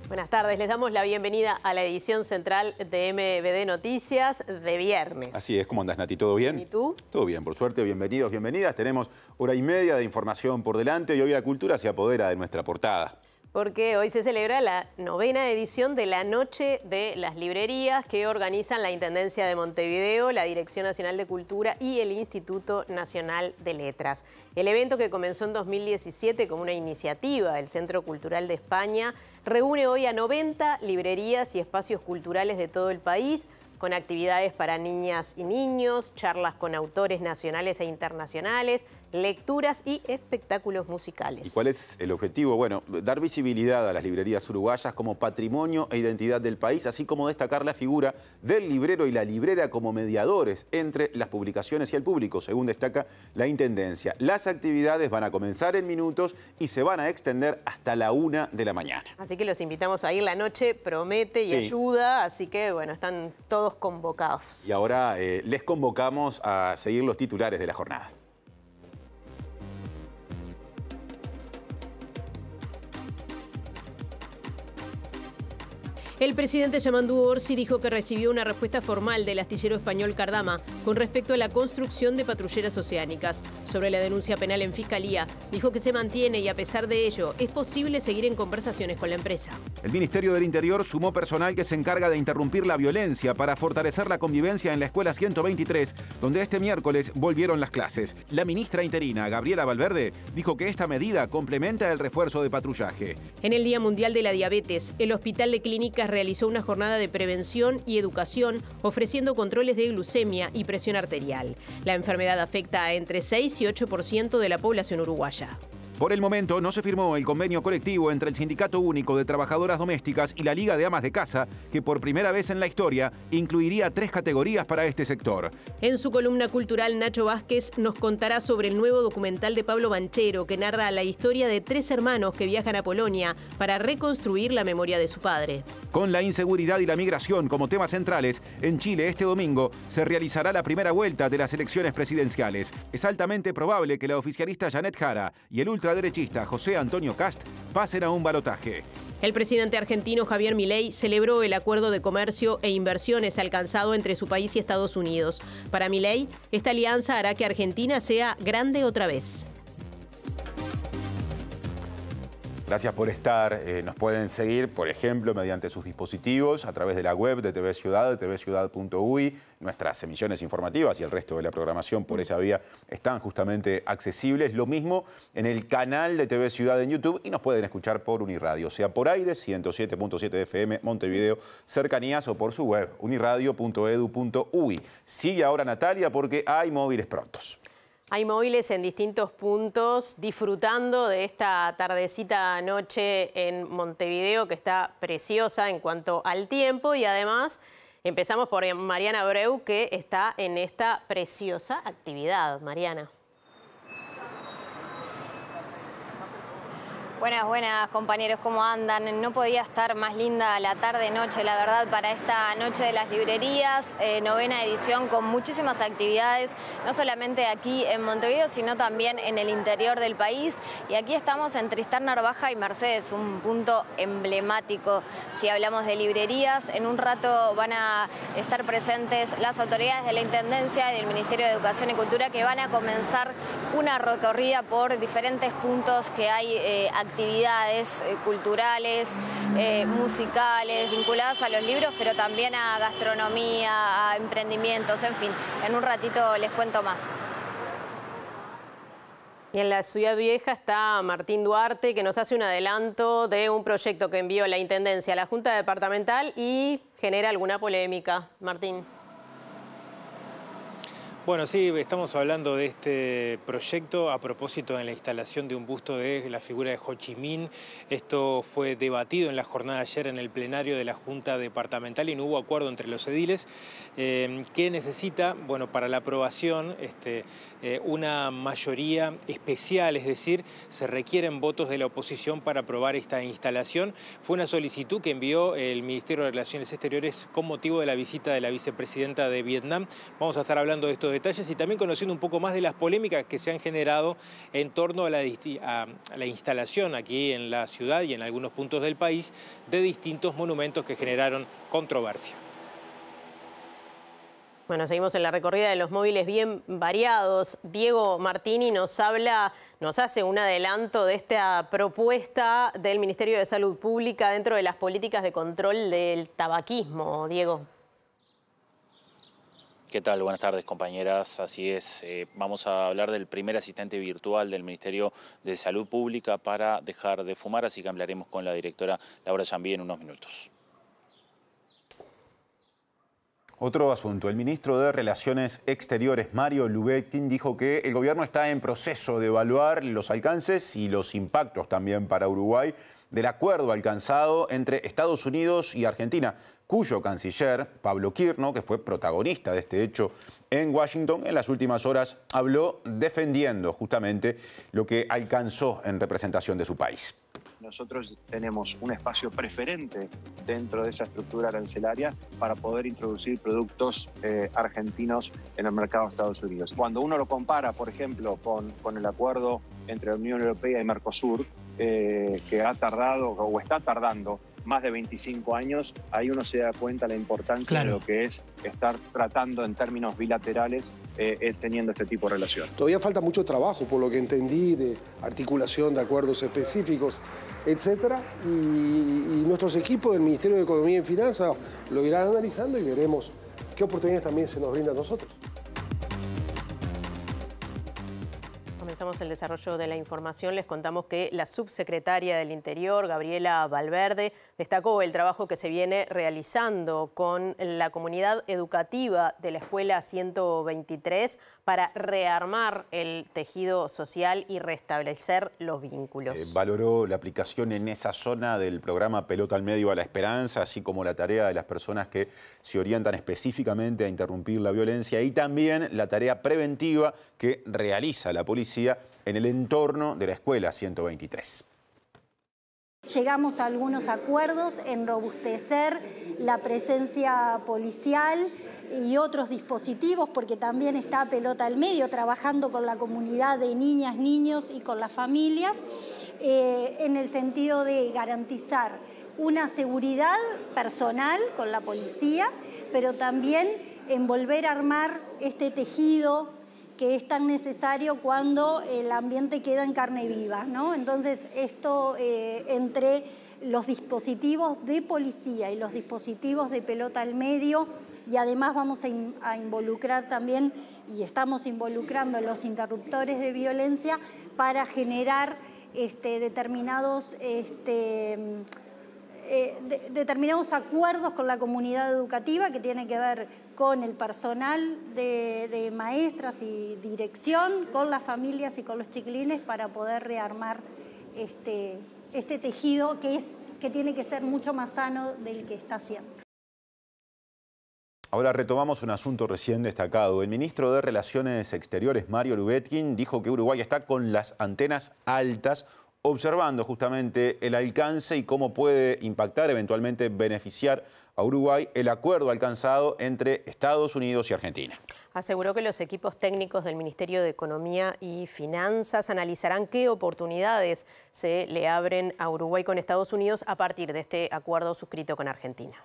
Buenas tardes, les damos la bienvenida a la edición central de MBD Noticias de viernes. Así es, ¿cómo andas, Nati? ¿Todo bien? ¿Y tú? Todo bien, por suerte, bienvenidos, bienvenidas. Tenemos hora y media de información por delante y hoy la cultura se apodera de nuestra portada. Porque hoy se celebra la 9ª edición de la Noche de las Librerías que organizan la Intendencia de Montevideo, la Dirección Nacional de Cultura y el Instituto Nacional de Letras. El evento, que comenzó en 2017 como una iniciativa del Centro Cultural de España, reúne hoy a 90 librerías y espacios culturales de todo el país, con actividades para niñas y niños, charlas con autores nacionales e internacionales, lecturas y espectáculos musicales. ¿Y cuál es el objetivo? Bueno, dar visibilidad a las librerías uruguayas como patrimonio e identidad del país, así como destacar la figura del librero y la librera como mediadores entre las publicaciones y el público, según destaca la Intendencia. Las actividades van a comenzar en minutos y se van a extender hasta la 1 de la mañana. Así que los invitamos a ir. La noche promete y ayuda, así que bueno, están todos convocados. Y ahora les convocamos a seguir los titulares de la jornada. El presidente Yamandu Orsi dijo que recibió una respuesta formal del astillero español Cardama con respecto a la construcción de patrulleras oceánicas. Sobre la denuncia penal en Fiscalía, dijo que se mantiene y a pesar de ello es posible seguir en conversaciones con la empresa. El Ministerio del Interior sumó personal que se encarga de interrumpir la violencia para fortalecer la convivencia en la Escuela 123, donde este miércoles volvieron las clases. La ministra interina, Gabriela Valverde, dijo que esta medida complementa el refuerzo de patrullaje. En el Día Mundial de la Diabetes, el Hospital de Clínicas realizó una jornada de prevención y educación ofreciendo controles de glucemia y presión arterial. La enfermedad afecta a entre 6 y 8% de la población uruguaya. Por el momento no se firmó el convenio colectivo entre el Sindicato Único de Trabajadoras Domésticas y la Liga de Amas de Casa, que por primera vez en la historia incluiría 3 categorías para este sector. En su columna cultural, Nacho Vázquez nos contará sobre el nuevo documental de Pablo Banchero, que narra la historia de 3 hermanos que viajan a Polonia para reconstruir la memoria de su padre. Con la inseguridad y la migración como temas centrales, en Chile este domingo se realizará la primera vuelta de las elecciones presidenciales. Es altamente probable que la oficialista Janet Jara y el ultraderechista José Antonio Kast pasen a un balotaje. El presidente argentino Javier Milei celebró el acuerdo de comercio e inversiones alcanzado entre su país y Estados Unidos. Para Milei, esta alianza hará que Argentina sea grande otra vez. Gracias por estar. Nos pueden seguir, por ejemplo, mediante sus dispositivos, a través de la web de TV Ciudad, de tvciudad.uy. Nuestras emisiones informativas y el resto de la programación por esa vía están justamente accesibles. Lo mismo en el canal de TV Ciudad en YouTube y nos pueden escuchar por Uniradio, sea por aire, 107.7 FM, Montevideo, cercanías, o por su web, uniradio.edu.uy. Sigue ahora Natalia porque hay móviles prontos. Hay móviles en distintos puntos disfrutando de esta tardecita noche en Montevideo, que está preciosa en cuanto al tiempo, y además empezamos por Mariana Abreu, que está en esta preciosa actividad. Mariana. Buenas compañeros, ¿cómo andan? No podía estar más linda la tarde-noche, la verdad, para esta Noche de las Librerías, 9ª edición, con muchísimas actividades, no solamente aquí en Montevideo, sino también en el interior del país. Y aquí estamos en Tristán Narvaja y Mercedes, un punto emblemático. Si hablamos de librerías, en un rato van a estar presentes las autoridades de la Intendencia y del Ministerio de Educación y Cultura, que van a comenzar una recorrida por diferentes puntos que hay actividades culturales, musicales, vinculadas a los libros, pero también a gastronomía, a emprendimientos, en fin. En un ratito les cuento más. Y en la Ciudad Vieja está Martín Duarte, que nos hace un adelanto de un proyecto que envió la Intendencia a la Junta Departamental y genera alguna polémica. Martín. Bueno, sí, estamos hablando de este proyecto a propósito de la instalación de un busto de la figura de Ho Chi Minh. Esto fue debatido en la jornada de ayer en el plenario de la Junta Departamental y no hubo acuerdo entre los ediles. ¿Qué necesita? Bueno, para la aprobación una mayoría especial, es decir, se requieren votos de la oposición para aprobar esta instalación. Fue una solicitud que envió el Ministerio de Relaciones Exteriores con motivo de la visita de la vicepresidenta de Vietnam. Vamos a estar hablando de esto detalles y también conociendo un poco más de las polémicas que se han generado en torno a la instalación aquí en la ciudad y en algunos puntos del país de distintos monumentos que generaron controversia. Bueno, seguimos en la recorrida de los móviles bien variados. Diego Martini nos hace un adelanto de esta propuesta del Ministerio de Salud Pública dentro de las políticas de control del tabaquismo. Diego. ¿Qué tal? Buenas tardes, compañeras. Así es, vamos a hablar del primer asistente virtual del Ministerio de Salud Pública para dejar de fumar, así que hablaremos con la directora Laura Jambí en unos minutos. Otro asunto. El ministro de Relaciones Exteriores, Mario Lubetkin, dijo que el gobierno está en proceso de evaluar los alcances y los impactos también para Uruguay del acuerdo alcanzado entre Estados Unidos y Argentina, cuyo canciller, Pablo Quirno, que fue protagonista de este hecho en Washington, en las últimas horas habló defendiendo justamente lo que alcanzó en representación de su país. Nosotros tenemos un espacio preferente dentro de esa estructura arancelaria para poder introducir productos argentinos en el mercado de Estados Unidos. Cuando uno lo compara, por ejemplo, con el acuerdo entre la Unión Europea y Mercosur, que ha tardado o está tardando más de 25 años, ahí uno se da cuenta la importancia de lo que es estar tratando en términos bilaterales teniendo este tipo de relación. Todavía falta mucho trabajo, por lo que entendí, de articulación de acuerdos específicos, etcétera, y nuestros equipos del Ministerio de Economía y Finanzas lo irán analizando y veremos qué oportunidades también se nos brinda a nosotros. Comenzamos el desarrollo de la información. Les contamos que la subsecretaria del Interior, Gabriela Valverde, destacó el trabajo que se viene realizando con la comunidad educativa de la Escuela 123 para rearmar el tejido social y restablecer los vínculos. Valoró la aplicación en esa zona del programa Pelota al Medio a la Esperanza, así como la tarea de las personas que se orientan específicamente a interrumpir la violencia y también la tarea preventiva que realiza la policía en el entorno de la Escuela 123. Llegamos a algunos acuerdos en robustecer la presencia policial y otros dispositivos, porque también está Pelota al Medio trabajando con la comunidad de niñas, niños y con las familias, en el sentido de garantizar una seguridad personal con la policía, pero también en volver a armar este tejido que es tan necesario cuando el ambiente queda en carne viva, ¿no? Entonces, esto entre los dispositivos de policía y los dispositivos de Pelota al Medio, y además vamos a involucrar también, y estamos involucrando los interruptores de violencia para generar determinados acuerdos con la comunidad educativa que tiene que ver con el personal de maestras y dirección, con las familias y con los chiquilines para poder rearmar este tejido que tiene que ser mucho más sano del que está siendo. Ahora retomamos un asunto recién destacado. El ministro de Relaciones Exteriores, Mario Lubetkin, dijo que Uruguay está con las antenas altas, observando justamente el alcance y cómo puede impactar, eventualmente beneficiar a Uruguay el acuerdo alcanzado entre Estados Unidos y Argentina. Aseguró que los equipos técnicos del Ministerio de Economía y Finanzas analizarán qué oportunidades se le abren a Uruguay con Estados Unidos a partir de este acuerdo suscrito con Argentina.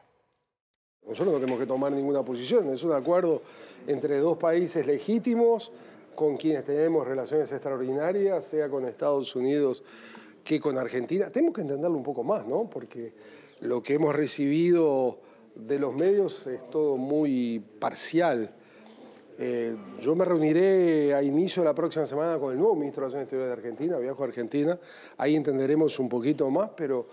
Nosotros no tenemos que tomar ninguna posición, es un acuerdo entre dos países legítimos, con quienes tenemos relaciones extraordinarias, sea con Estados Unidos que con Argentina. Tenemos que entenderlo un poco más, ¿no? Porque lo que hemos recibido de los medios es todo muy parcial. Yo me reuniré a inicio de la próxima semana con el nuevo ministro de Relaciones Exteriores de Argentina, viajo a Argentina, ahí entenderemos un poquito más, pero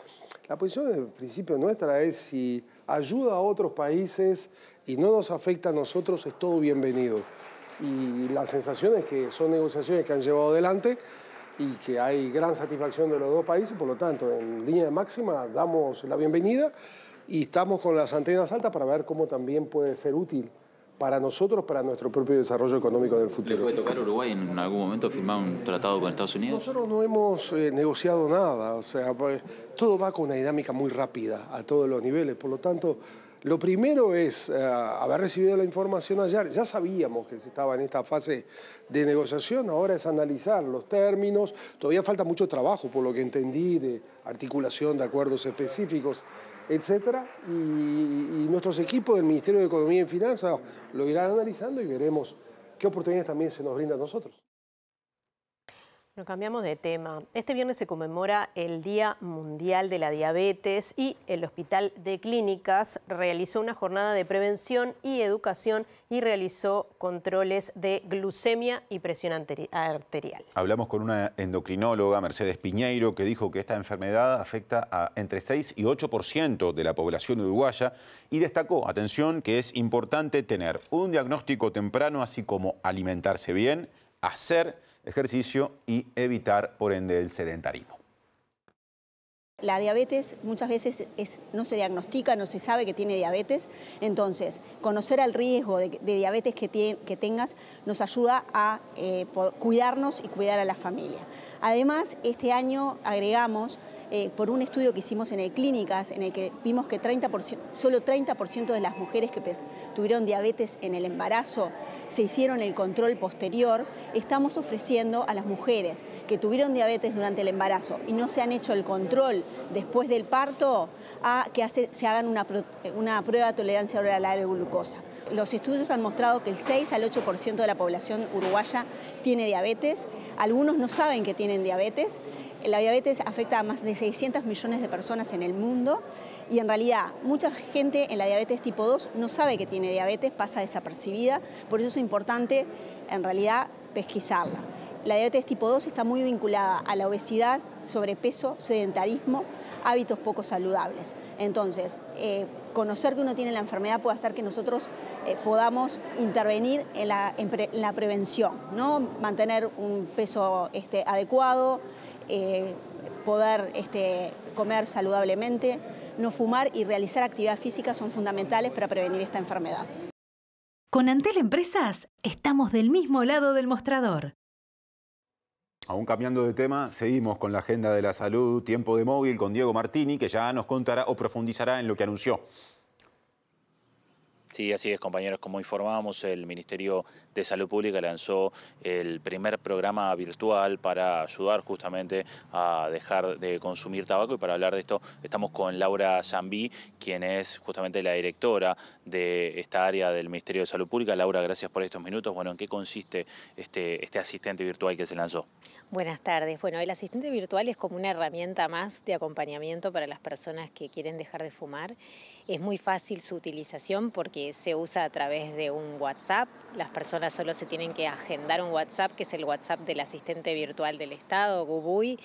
la posición del principio nuestra es si ayuda a otros países y no nos afecta a nosotros, es todo bienvenido. Y la sensación es que son negociaciones que han llevado adelante y que hay gran satisfacción de los dos países, por lo tanto, en línea de máxima damos la bienvenida y estamos con las antenas altas para ver cómo también puede ser útil para nosotros, para nuestro propio desarrollo económico del futuro. ¿Le puede tocar a Uruguay en algún momento firmar un tratado con Estados Unidos? Nosotros no hemos negociado nada, o sea, pues, todo va con una dinámica muy rápida a todos los niveles, por lo tanto, Lo primero es haber recibido la información ayer. Ya sabíamos que se estaba en esta fase de negociación, ahora es analizar los términos. Todavía falta mucho trabajo, por lo que entendí, de articulación de acuerdos específicos, etcétera. Y nuestros equipos del Ministerio de Economía y Finanzas lo irán analizando y veremos qué oportunidades también se nos brinda a nosotros. Nos cambiamos de tema. Este viernes se conmemora el Día Mundial de la Diabetes y el Hospital de Clínicas realizó una jornada de prevención y educación y realizó controles de glucemia y presión arterial. Hablamos con una endocrinóloga, Mercedes Piñeiro, que dijo que esta enfermedad afecta a entre 6 y 8% de la población uruguaya y destacó, atención, que es importante tener un diagnóstico temprano, así como alimentarse bien, hacer ejercicio y evitar, por ende, el sedentarismo. La diabetes muchas veces no se diagnostica, no se sabe que tiene diabetes, entonces conocer el riesgo de diabetes que tengas nos ayuda a cuidarnos y cuidar a la familia. Además, este año agregamos, por un estudio que hicimos en el Clínicas, en el que vimos que solo 30% de las mujeres que tuvieron diabetes en el embarazo se hicieron el control posterior, estamos ofreciendo a las mujeres que tuvieron diabetes durante el embarazo y no se han hecho el control después del parto, a que se hagan una prueba de tolerancia oral a la glucosa. Los estudios han mostrado que el 6 al 8% de la población uruguaya tiene diabetes. Algunos no saben que tienen diabetes. La diabetes afecta a más de 600 millones de personas en el mundo y en realidad mucha gente en la diabetes tipo 2 no sabe que tiene diabetes, pasa desapercibida. Por eso es importante en realidad pesquisarla. La diabetes tipo 2 está muy vinculada a la obesidad, sobrepeso, sedentarismo, hábitos poco saludables. Entonces, conocer que uno tiene la enfermedad puede hacer que nosotros podamos intervenir en la prevención, ¿no? Mantener un peso adecuado, poder comer saludablemente, no fumar y realizar actividad física son fundamentales para prevenir esta enfermedad. Con Antel Empresas estamos del mismo lado del mostrador. Aún cambiando de tema, seguimos con la agenda de la salud, tiempo de móvil con Diego Martini, que ya nos contará o profundizará en lo que anunció. Sí, así es, compañeros. Como informábamos, el Ministerio de Salud Pública lanzó el primer programa virtual para ayudar justamente a dejar de consumir tabaco. Y para hablar de esto estamos con Laura Zambí, quien es justamente la directora de esta área del Ministerio de Salud Pública. Laura, gracias por estos minutos. Bueno, ¿en qué consiste este asistente virtual que se lanzó? Buenas tardes. Bueno, el asistente virtual es como una herramienta más de acompañamiento para las personas que quieren dejar de fumar. Es muy fácil su utilización porque se usa a través de un WhatsApp. Las personas solo se tienen que agendar un WhatsApp, que es el WhatsApp del asistente virtual del Estado, GUBUI,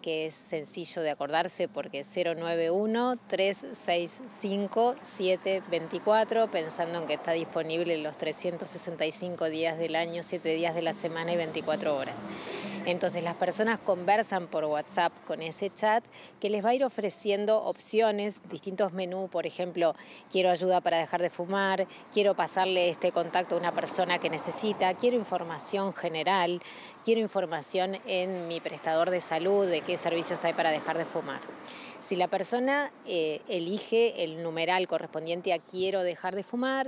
que es sencillo de acordarse porque es 091-365-724, pensando en que está disponible los 365 días del año, 7 días de la semana y 24 horas. Entonces las personas conversan por WhatsApp con ese chat que les va a ir ofreciendo opciones, distintos menús, por ejemplo, quiero ayuda para dejar de fumar, quiero pasarle este contacto a una persona que necesita, quiero información general, quiero información en mi prestador de salud, de qué servicios hay para dejar de fumar. Si la persona elige el numeral correspondiente a quiero dejar de fumar,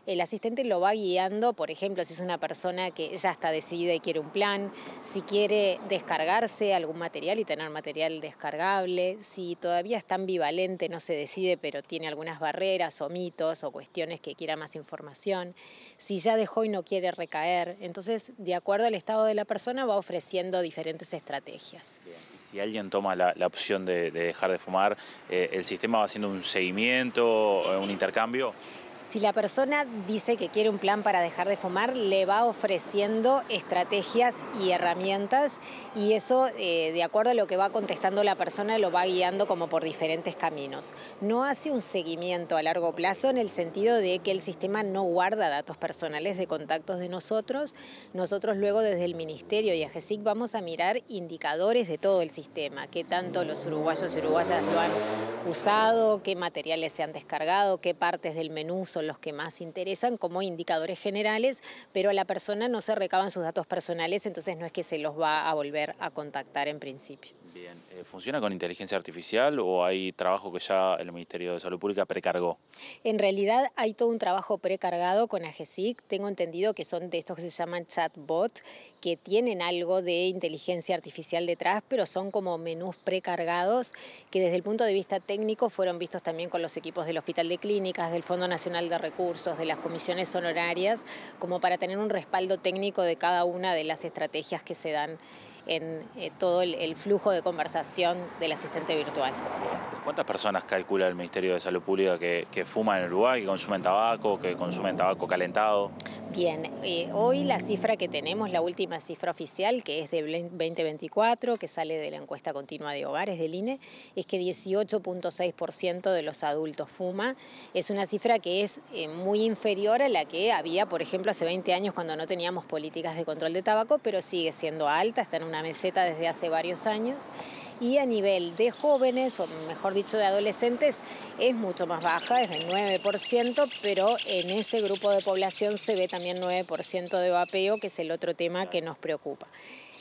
el asistente lo va guiando, por ejemplo, si es una persona que ya está decidida y quiere un plan, si quiere descargarse algún material y tener material descargable, si todavía está ambivalente, no se decide, pero tiene algunas barreras o mitos o cuestiones que quiera más información, si ya dejó y no quiere recaer. Entonces, de acuerdo al estado de la persona, va ofreciendo diferentes estrategias. Bien. Si alguien toma la opción de dejar de fumar, ¿el sistema va haciendo un seguimiento, un intercambio? Si la persona dice que quiere un plan para dejar de fumar, le va ofreciendo estrategias y herramientas y eso, de acuerdo a lo que va contestando la persona, lo va guiando como por diferentes caminos. No hace un seguimiento a largo plazo en el sentido de que el sistema no guarda datos personales de contactos de nosotros. Nosotros luego desde el Ministerio y AGESIC vamos a mirar indicadores de todo el sistema, qué tanto los uruguayos y uruguayas lo han usado, qué materiales se han descargado, qué partes del menú son los que más interesan como indicadores generales, pero a la persona no se recaban sus datos personales, entonces no es que se los va a volver a contactar en principio. Bien, ¿funciona con inteligencia artificial o hay trabajo que ya el Ministerio de Salud Pública precargó? En realidad hay todo un trabajo precargado con AGESIC. Tengo entendido que son de estos que se llaman chatbots, que tienen algo de inteligencia artificial detrás, pero son como menús precargados que desde el punto de vista técnico fueron vistos también con los equipos del Hospital de Clínicas, del Fondo Nacional de Recursos, de las comisiones honorarias, como para tener un respaldo técnico de cada una de las estrategias que se dan en todo el flujo de conversación del asistente virtual. ¿Cuántas personas calcula el Ministerio de Salud Pública que fuman en Uruguay, que consumen tabaco calentado? Bien, hoy la cifra que tenemos, la última cifra oficial, que es de 2024, que sale de la encuesta continua de hogares del INE, es que 18.6% de los adultos fuma. Es una cifra que es muy inferior a la que había, por ejemplo, hace 20 años cuando no teníamos políticas de control de tabaco, pero sigue siendo alta, está en una meseta desde hace varios años. Y a nivel de jóvenes, o mejor dicho de adolescentes, es mucho más baja, es del 9%, pero en ese grupo de población se ve también 9% de vapeo, que es el otro tema que nos preocupa.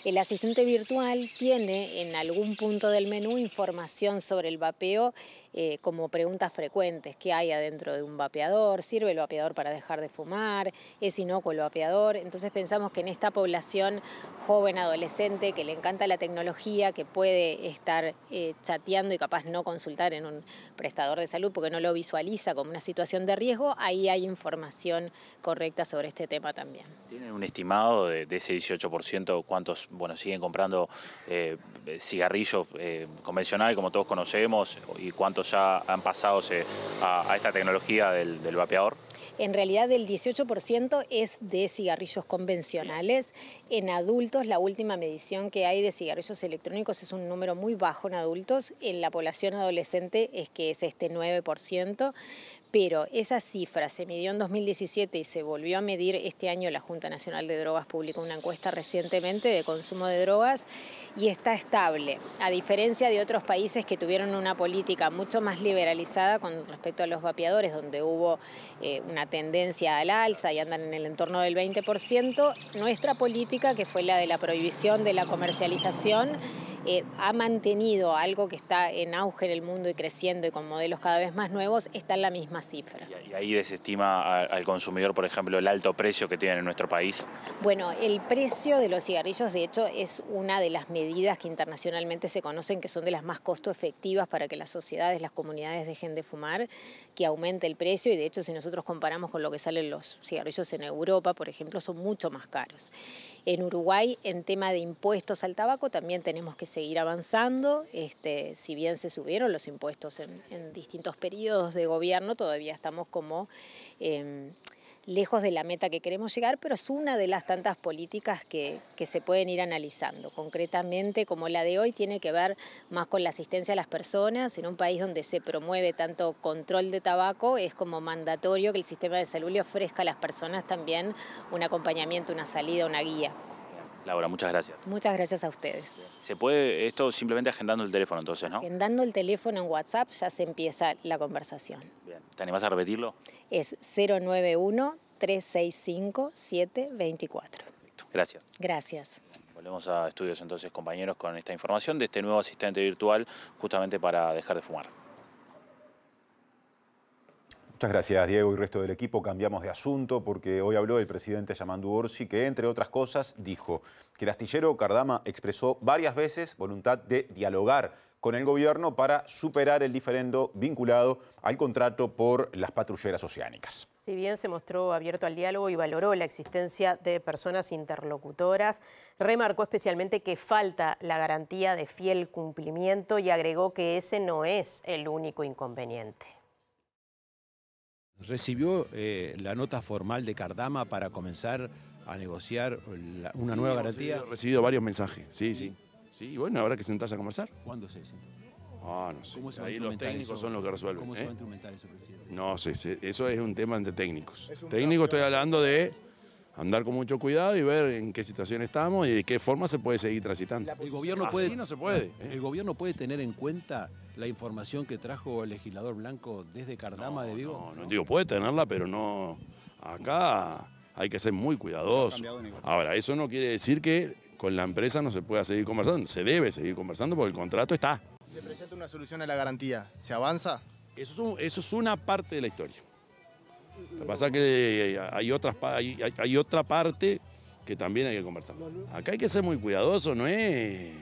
El asistente virtual tiene en algún punto del menú información sobre el vapeo como preguntas frecuentes. ¿Qué hay adentro de un vapeador? ¿Sirve el vapeador para dejar de fumar? ¿Es inocuo el vapeador? Entonces pensamos que en esta población joven, adolescente, que le encanta la tecnología, que puede estar chateando y capaz no consultar en un prestador de salud porque no lo visualiza como una situación de riesgo, ahí hay información correcta sobre este tema también. ¿Tienen un estimado de ese 18%? ¿Cuántos siguen comprando cigarrillos convencionales como todos conocemos y cuántos ya han pasado a esta tecnología del vapeador? En realidad el 18% es de cigarrillos convencionales. En adultos, la última medición que hay de cigarrillos electrónicos es un número muy bajo en adultos. En la población adolescente es que es este 9%. Pero esa cifra se midió en 2017 y se volvió a medir este año. La Junta Nacional de Drogas publicó una encuesta recientemente de consumo de drogas y está estable, a diferencia de otros países que tuvieron una política mucho más liberalizada con respecto a los vapeadores, donde hubo una tendencia al alza y andan en el entorno del 20%. Nuestra política, que fue la de la prohibición de la comercialización, ha mantenido algo que está en auge en el mundo y creciendo y con modelos cada vez más nuevos, está en la misma cifra. ¿Y ahí desestima al consumidor, por ejemplo, el alto precio que tienen en nuestro país? Bueno, el precio de los cigarrillos, de hecho, es una de las medidas que internacionalmente se conocen que son de las más costo efectivas para que las sociedades, las comunidades dejen de fumar, que aumente el precio. Y de hecho, si nosotros comparamos con lo que salen los cigarrillos en Europa, por ejemplo, son mucho más caros. En Uruguay, en tema de impuestos al tabaco, también tenemos que seguir avanzando. Si bien se subieron los impuestos en distintos periodos de gobierno, todavía estamos como lejos de la meta que queremos llegar, pero es una de las tantas políticas que se pueden ir analizando. Concretamente, como la de hoy, tiene que ver más con la asistencia a las personas. En un país donde se promueve tanto control de tabaco, es como mandatorio que el sistema de salud le ofrezca a las personas también un acompañamiento, una salida, una guía. Laura, muchas gracias. Muchas gracias a ustedes. ¿Se puede esto simplemente agendando el teléfono entonces, no? Agendando el teléfono en WhatsApp ya se empieza la conversación. Bien. ¿Te animás a repetirlo? Es 091-365-724. Gracias. Gracias. Volvemos a estudios entonces, compañeros, con esta información de este nuevo asistente virtual justamente para dejar de fumar. Muchas gracias, Diego y resto del equipo. Cambiamos de asunto porque hoy habló el presidente Yamandu Orsi, que entre otras cosas dijo que el astillero Cardama expresó varias veces voluntad de dialogar con el gobierno para superar el diferendo vinculado al contrato por las patrulleras oceánicas. Si bien se mostró abierto al diálogo y valoró la existencia de personas interlocutoras, remarcó especialmente que falta la garantía de fiel cumplimiento y agregó que ese no es el único inconveniente. ¿Recibió la nota formal de Cardama para comenzar a negociar una nueva garantía? He recibido varios mensajes, sí. Sí, bueno, habrá que sentarse a conversar. ¿Cuándo se dice? No sé. Ahí los técnicos son los que resuelven. ¿Cómo se va a instrumentar eso, presidente? No sé, eso es un tema entre técnicos. Técnico estoy hablando de andar con mucho cuidado y ver en qué situación estamos y de qué forma se puede seguir transitando. El gobierno Así no se puede. ¿El gobierno puede tener en cuenta la información que trajo el legislador Blanco desde Cardama de Vigo? No digo, puede tenerla, pero no. Acá hay que ser muy cuidadoso. Ahora, eso no quiere decir que con la empresa no se pueda seguir conversando. Se debe seguir conversando porque el contrato está. Si se presenta una solución a la garantía, ¿se avanza? Eso es una parte de la historia. Lo que pasa es que hay otra parte que también hay que conversar. Acá hay que ser muy cuidadoso, no es...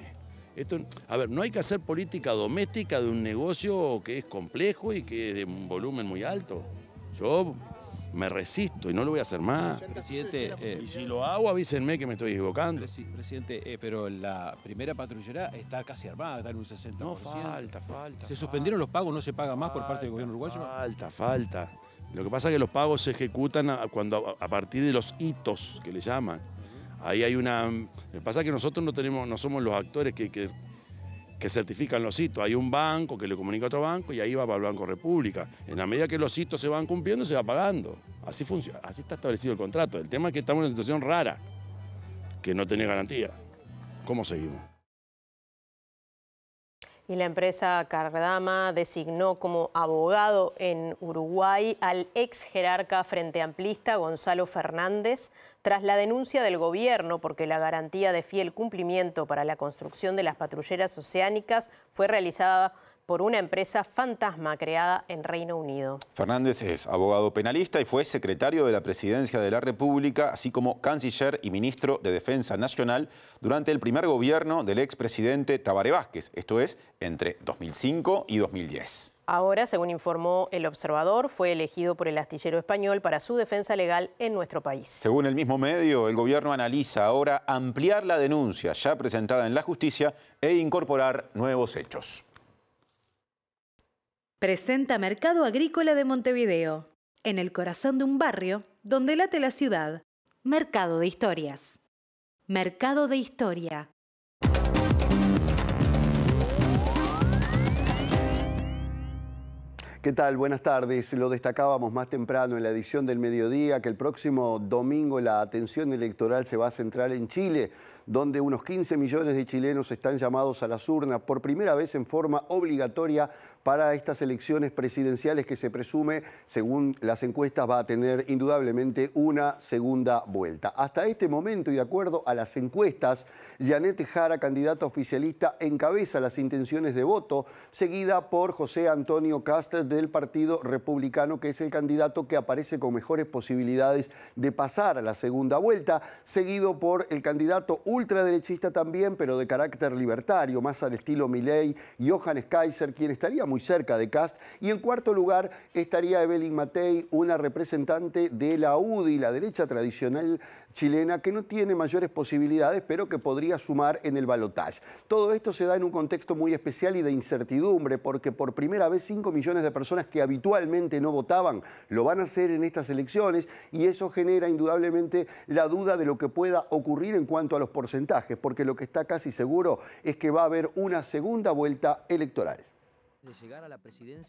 no hay que hacer política doméstica de un negocio que es complejo y que es de un volumen muy alto. Yo me resisto y no lo voy a hacer más. Presidente, y si lo hago, avísenme que me estoy equivocando. Presidente, pero la primera patrullera está casi armada, está en un 60%. No, falta. ¿Se suspendieron los pagos? ¿No se paga más por parte del gobierno uruguayo? Falta. Lo que pasa es que los pagos se ejecutan a partir de los hitos que le llaman. Ahí hay una... Lo que pasa es que nosotros no somos los actores que certifican los hitos. Hay un banco que le comunica a otro banco y ahí va para el Banco República. En la medida que los hitos se van cumpliendo, se va pagando. Así funciona, así está establecido el contrato. El tema es que estamos en una situación rara, que no tiene garantía. ¿Cómo seguimos? Y la empresa Cardama designó como abogado en Uruguay al ex jerarca Frente Amplista Gonzalo Fernández tras la denuncia del gobierno porque la garantía de fiel cumplimiento para la construcción de las patrulleras oceánicas fue realizada por una empresa fantasma creada en Reino Unido. Fernández es abogado penalista y fue secretario de la Presidencia de la República, así como canciller y ministro de Defensa Nacional durante el primer gobierno del expresidente Tabaré Vázquez, esto es, entre 2005 y 2010. Ahora, según informó El Observador, fue elegido por el astillero español para su defensa legal en nuestro país. Según el mismo medio, el gobierno analiza ahora ampliar la denuncia ya presentada en la justicia e incorporar nuevos hechos. Presenta Mercado Agrícola de Montevideo, en el corazón de un barrio donde late la ciudad. Mercado de Historias. Mercado de Historia. ¿Qué tal? Buenas tardes. Lo destacábamos más temprano en la edición del mediodía que el próximo domingo la atención electoral se va a centrar en Chile, donde unos 15 millones de chilenos están llamados a las urnas por primera vez en forma obligatoria para estas elecciones presidenciales que se presume, según las encuestas, va a tener indudablemente una segunda vuelta. Hasta este momento, y de acuerdo a las encuestas, Janet Jara, candidata oficialista, encabeza las intenciones de voto, seguida por José Antonio Kast del Partido Republicano, que es el candidato que aparece con mejores posibilidades de pasar a la segunda vuelta, seguido por el candidato ultraderechista también, pero de carácter libertario, más al estilo Milei, Johannes Kaiser, quien estaría muy cerca de Kast, y en cuarto lugar estaría Evelyn Matei, una representante de la UDI, la derecha tradicional chilena, que no tiene mayores posibilidades, pero que podría sumar en el balotaje. Todo esto se da en un contexto muy especial y de incertidumbre, porque por primera vez 5 millones de personas que habitualmente no votaban lo van a hacer en estas elecciones, y eso genera indudablemente la duda de lo que pueda ocurrir en cuanto a los porcentajes, porque lo que está casi seguro es que va a haber una segunda vuelta electoral.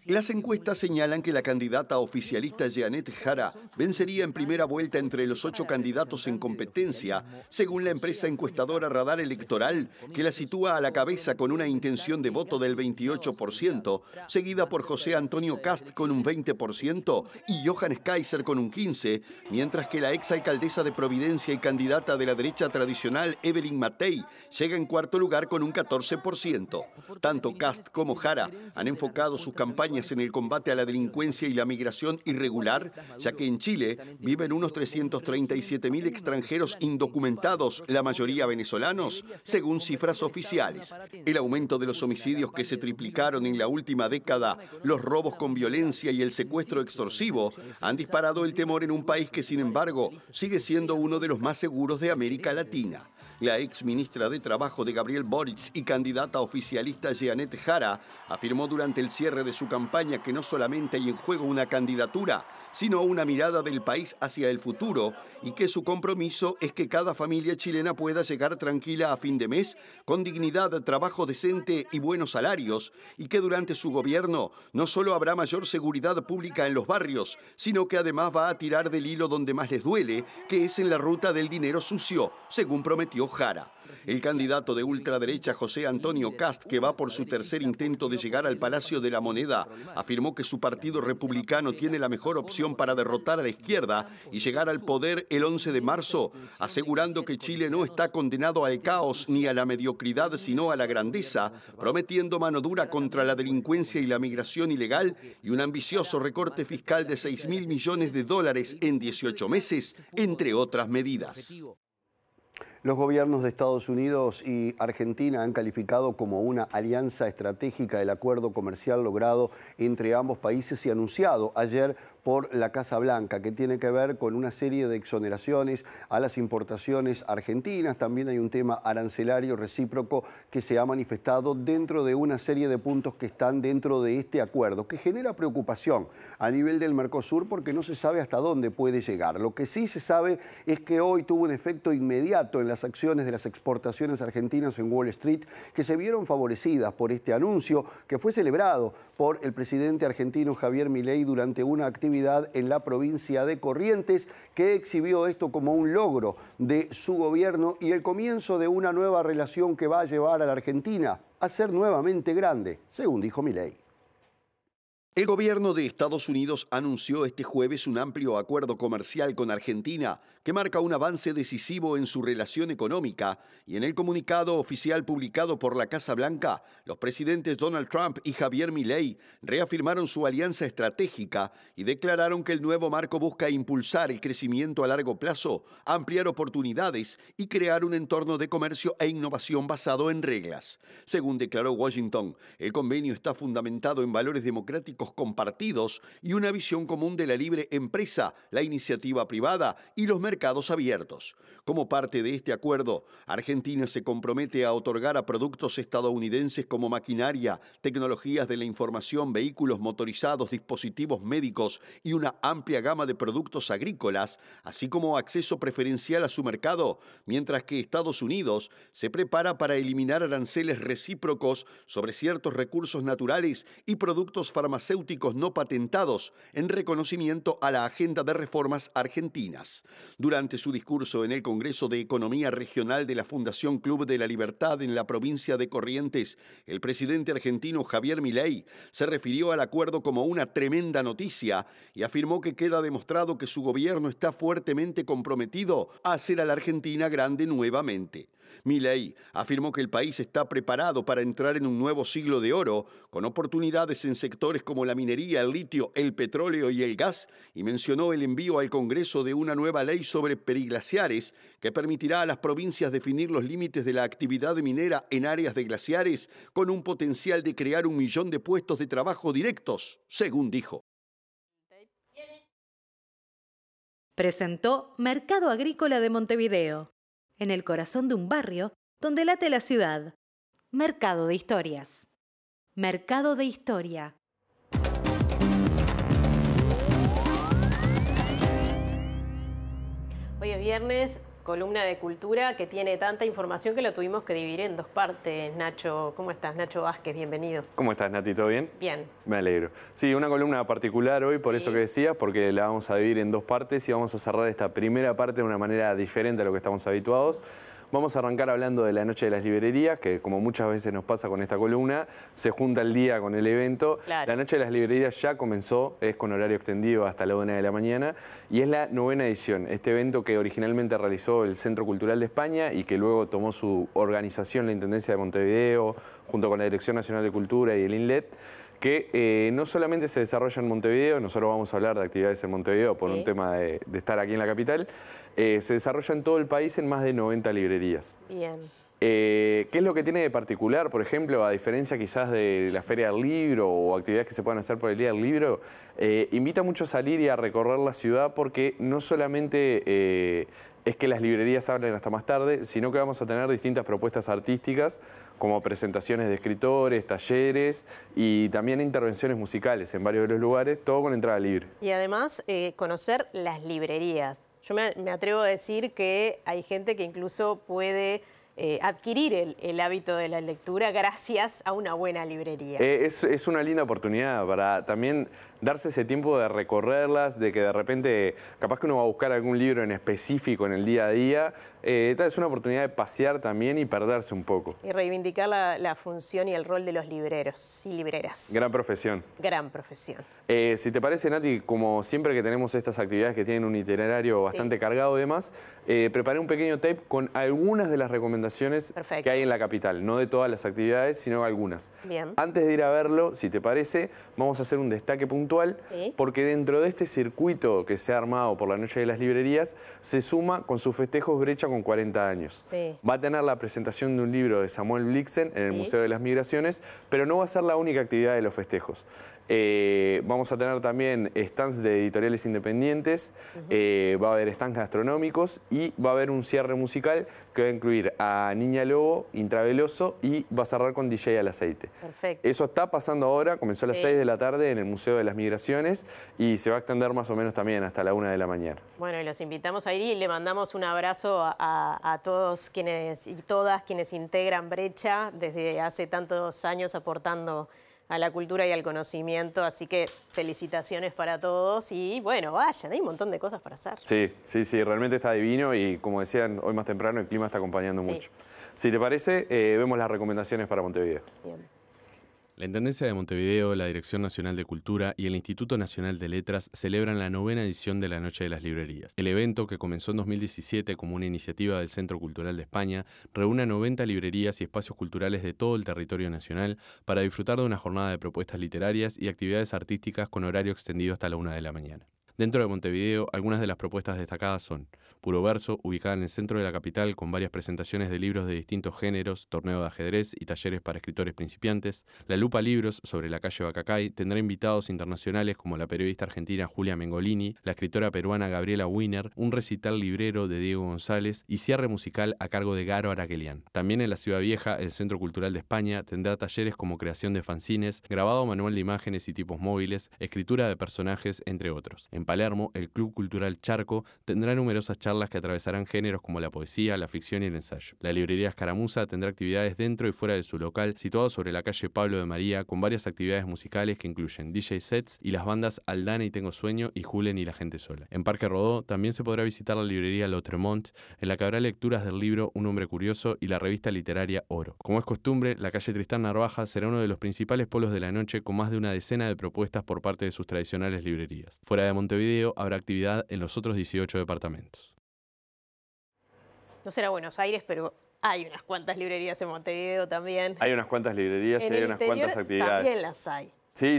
Las encuestas señalan que la candidata oficialista Janet Jara vencería en primera vuelta entre los 8 candidatos en competencia, según la empresa encuestadora Radar Electoral, que la sitúa a la cabeza con una intención de voto del 28%, seguida por José Antonio Kast con un 20% y Johannes Kaiser con un 15%, mientras que la exalcaldesa de Providencia y candidata de la derecha tradicional Evelyn Matei llega en cuarto lugar con un 14%. Tanto Kast como Jara han enfocado sus campañas en el combate a la delincuencia y la migración irregular, ya que en Chile viven unos 337.000 extranjeros indocumentados, la mayoría venezolanos, según cifras oficiales. El aumento de los homicidios que se triplicaron en la última década, los robos con violencia y el secuestro extorsivo han disparado el temor en un país que, sin embargo, sigue siendo uno de los más seguros de América Latina. La ex ministra de Trabajo de Gabriel Boric y candidata oficialista Janet Jara afirmó durante el cierre de su campaña que no solamente hay en juego una candidatura, sino una mirada del país hacia el futuro, y que su compromiso es que cada familia chilena pueda llegar tranquila a fin de mes, con dignidad, trabajo decente y buenos salarios, y que durante su gobierno no solo habrá mayor seguridad pública en los barrios, sino que además va a tirar del hilo donde más les duele, que es en la ruta del dinero sucio, según prometió Jara. El candidato de ultraderecha José Antonio Kast, que va por su tercer intento de llegar al Palacio de la Moneda, afirmó que su partido republicano tiene la mejor opción para derrotar a la izquierda y llegar al poder el 11 de marzo, asegurando que Chile no está condenado al caos ni a la mediocridad, sino a la grandeza, prometiendo mano dura contra la delincuencia y la migración ilegal y un ambicioso recorte fiscal de $6.000 millones en 18 meses, entre otras medidas. Los gobiernos de Estados Unidos y Argentina han calificado como una alianza estratégica el acuerdo comercial logrado entre ambos países y anunciado ayer por la Casa Blanca, que tiene que ver con una serie de exoneraciones a las importaciones argentinas. También hay un tema arancelario recíproco que se ha manifestado dentro de una serie de puntos que están dentro de este acuerdo, que genera preocupación a nivel del Mercosur porque no se sabe hasta dónde puede llegar. Lo que sí se sabe es que hoy tuvo un efecto inmediato en las acciones de las exportaciones argentinas en Wall Street, que se vieron favorecidas por este anuncio que fue celebrado por el presidente argentino Javier Milei durante una actividad en la provincia de Corrientes, que exhibió esto como un logro de su gobierno y el comienzo de una nueva relación que va a llevar a la Argentina a ser nuevamente grande, según dijo Milei. El gobierno de Estados Unidos anunció este jueves un amplio acuerdo comercial con Argentina que marca un avance decisivo en su relación económica, y en el comunicado oficial publicado por la Casa Blanca, los presidentes Donald Trump y Javier Milei reafirmaron su alianza estratégica y declararon que el nuevo marco busca impulsar el crecimiento a largo plazo, ampliar oportunidades y crear un entorno de comercio e innovación basado en reglas. Según declaró Washington, el convenio está fundamentado en valores democráticos compartidos y una visión común de la libre empresa, la iniciativa privada y los mercados abiertos. Como parte de este acuerdo, Argentina se compromete a otorgar a productos estadounidenses como maquinaria, tecnologías de la información, vehículos motorizados, dispositivos médicos y una amplia gama de productos agrícolas, así como acceso preferencial a su mercado, mientras que Estados Unidos se prepara para eliminar aranceles recíprocos sobre ciertos recursos naturales y productos farmacéuticos no patentados en reconocimiento a la agenda de reformas argentinas. Durante su discurso en el Congreso de Economía Regional de la Fundación Club de la Libertad en la provincia de Corrientes, el presidente argentino Javier Milei se refirió al acuerdo como una tremenda noticia y afirmó que queda demostrado que su gobierno está fuertemente comprometido a hacer a la Argentina grande nuevamente. Milei afirmó que el país está preparado para entrar en un nuevo siglo de oro, con oportunidades en sectores como la minería, el litio, el petróleo y el gas, y mencionó el envío al Congreso de una nueva ley sobre periglaciares que permitirá a las provincias definir los límites de la actividad minera en áreas de glaciares, con un potencial de crear 1 millón de puestos de trabajo directos, según dijo. Presentó Mercado Agrícola de Montevideo, en el corazón de un barrio donde late la ciudad. Mercado de Historias. Mercado de Historia. Hoy es viernes, columna de cultura que tiene tanta información que lo tuvimos que dividir en 2 partes. Nacho, ¿cómo estás? Nacho Vázquez, bienvenido. ¿Cómo estás, Nati? ¿Todo bien? Bien. Me alegro. Sí, una columna particular hoy, por eso que decías, porque la vamos a dividir en 2 partes y vamos a cerrar esta primera parte de una manera diferente a lo que estamos habituados. Vamos a arrancar hablando de la Noche de las Librerías, que como muchas veces nos pasa con esta columna, se junta el día con el evento. Claro. La Noche de las Librerías ya comenzó, es con horario extendido hasta la 1 de la mañana, y es la 9ª edición. Este evento que originalmente realizó el Centro Cultural de España y que luego tomó su organización la Intendencia de Montevideo, junto con la Dirección Nacional de Cultura y el INLET, que no solamente se desarrolla en Montevideo, nosotros vamos a hablar de actividades en Montevideo por un tema de estar aquí en la capital, se desarrolla en todo el país en más de 90 librerías. Bien. ¿Qué es lo que tiene de particular, por ejemplo, a diferencia quizás de la Feria del Libro o actividades que se puedan hacer por el Día del Libro? Invita mucho a salir y a recorrer la ciudad porque no solamente es que las librerías hablen hasta más tarde, sino que vamos a tener distintas propuestas artísticas, como presentaciones de escritores, talleres y también intervenciones musicales en varios de los lugares, todo con entrada libre. Y además, conocer las librerías. Yo me atrevo a decir que hay gente que incluso puede adquirir el hábito de la lectura gracias a una buena librería. Es una linda oportunidad para también darse ese tiempo de recorrerlas, de que de repente capaz que uno va a buscar algún libro en específico en el día a día, es una oportunidad de pasear también y perderse un poco. Y reivindicar la función y el rol de los libreros y libreras. Gran profesión. Gran profesión. Si te parece, Nati, como siempre que tenemos estas actividades que tienen un itinerario bastante cargado y demás, preparé un pequeño tape con algunas de las recomendaciones que hay en la capital. No de todas las actividades, sino algunas. Bien. Antes de ir a verlo, si te parece, vamos a hacer un destaque puntual, porque dentro de este circuito que se ha armado por la Noche de las Librerías, se suma con sus festejos Brecha con 40 años. Sí. Va a tener la presentación de un libro de Samuel Blixen en el Museo de las Migraciones, pero no va a ser la única actividad de los festejos. Vamos a tener también stands de editoriales independientes, va a haber stands gastronómicos y va a haber un cierre musical que va a incluir a Niña Lobo, Intraveloso y va a cerrar con DJ al aceite. Perfecto. Eso está pasando ahora, comenzó a las 6 de la tarde en el Museo de las Migraciones y se va a extender más o menos también hasta la 1 de la mañana. Bueno, y los invitamos a ir y le mandamos un abrazo a todos quienes y todas quienes integran Brecha desde hace tantos años aportando a la cultura y al conocimiento, así que felicitaciones para todos y bueno, vayan, hay un montón de cosas para hacer. Sí, realmente está divino y como decían hoy más temprano, el clima está acompañando mucho. Si te parece, vemos las recomendaciones para Montevideo. Bien. La Intendencia de Montevideo, la Dirección Nacional de Cultura y el Instituto Nacional de Letras celebran la 9ª edición de la Noche de las Librerías. El evento, que comenzó en 2017 como una iniciativa del Centro Cultural de España, reúne a 90 librerías y espacios culturales de todo el territorio nacional para disfrutar de una jornada de propuestas literarias y actividades artísticas con horario extendido hasta la 1 de la mañana. Dentro de Montevideo, algunas de las propuestas destacadas son Puro Verso, ubicada en el centro de la capital con varias presentaciones de libros de distintos géneros, torneo de ajedrez y talleres para escritores principiantes. La Lupa Libros, sobre la calle Bacacay, tendrá invitados internacionales como la periodista argentina Julia Mengolini, la escritora peruana Gabriela Wiener, un recital librero de Diego González y cierre musical a cargo de Garo Araquelian. También en la Ciudad Vieja, el Centro Cultural de España tendrá talleres como creación de fanzines, grabado manual de imágenes y tipos móviles, escritura de personajes, entre otros. En Palermo, el Club Cultural Charco tendrá numerosas charlas que atravesarán géneros como la poesía, la ficción y el ensayo. La librería Escaramuza tendrá actividades dentro y fuera de su local, situado sobre la calle Pablo de María, con varias actividades musicales que incluyen DJ sets y las bandas Aldana y Tengo Sueño y Julen y la Gente Sola. En Parque Rodó también se podrá visitar la librería Lautremont, en la que habrá lecturas del libro Un hombre curioso y la revista literaria Oro. Como es costumbre, la calle Tristán Narvaja será uno de los principales polos de la noche, con más de una decena de propuestas por parte de sus tradicionales librerías. Fuera de Montevideo habrá actividad en los otros 18 departamentos. No será Buenos Aires, pero hay unas cuantas librerías en Montevideo también. Hay unas cuantas librerías y hay unas cuantas actividades. También las hay. Sí.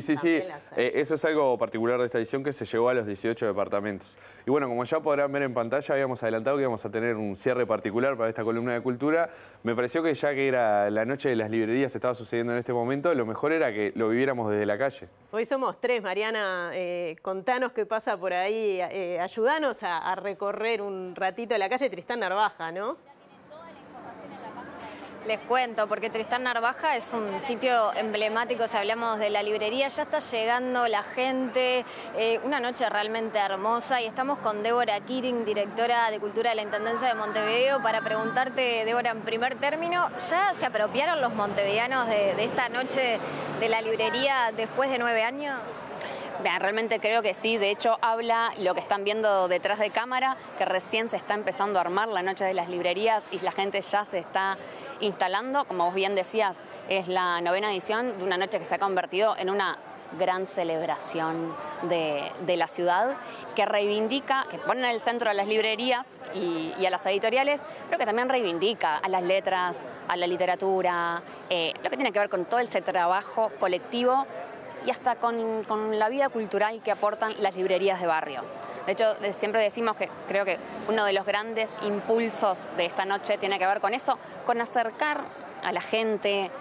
Eso es algo particular de esta edición, que se llegó a los 18 departamentos. Y bueno, como ya podrán ver en pantalla, habíamos adelantado que íbamos a tener un cierre particular para esta columna de cultura. Me pareció que ya que era la Noche de las Librerías, estaba sucediendo en este momento, lo mejor era que lo viviéramos desde la calle. Hoy somos 3, Mariana. Contanos qué pasa por ahí. Ayúdanos a recorrer un ratito la calle Tristán Narvaja, ¿no? Les cuento, porque Tristán Narvaja es un sitio emblemático, si hablamos de la librería, ya está llegando la gente, una noche realmente hermosa, y estamos con Débora Kiring, directora de Cultura de la Intendencia de Montevideo, para preguntarte, Débora, en primer término, ¿ya se apropiaron los montevideanos de esta noche de la librería después de 9 años? Bien, realmente creo que sí, de hecho habla lo que están viendo detrás de cámara, que recién se está empezando a armar la Noche de las Librerías y la gente ya se está instalando. Como vos bien decías, es la 9ª edición de una noche que se ha convertido en una gran celebración de la ciudad, que reivindica, que pone en el centro a las librerías y a las editoriales, pero que también reivindica a las letras, a la literatura, lo que tiene que ver con todo ese trabajo colectivo y hasta con la vida cultural que aportan las librerías de barrio. De hecho, siempre decimos que creo que uno de los grandes impulsos de esta noche tiene que ver con eso, con acercar a la gente,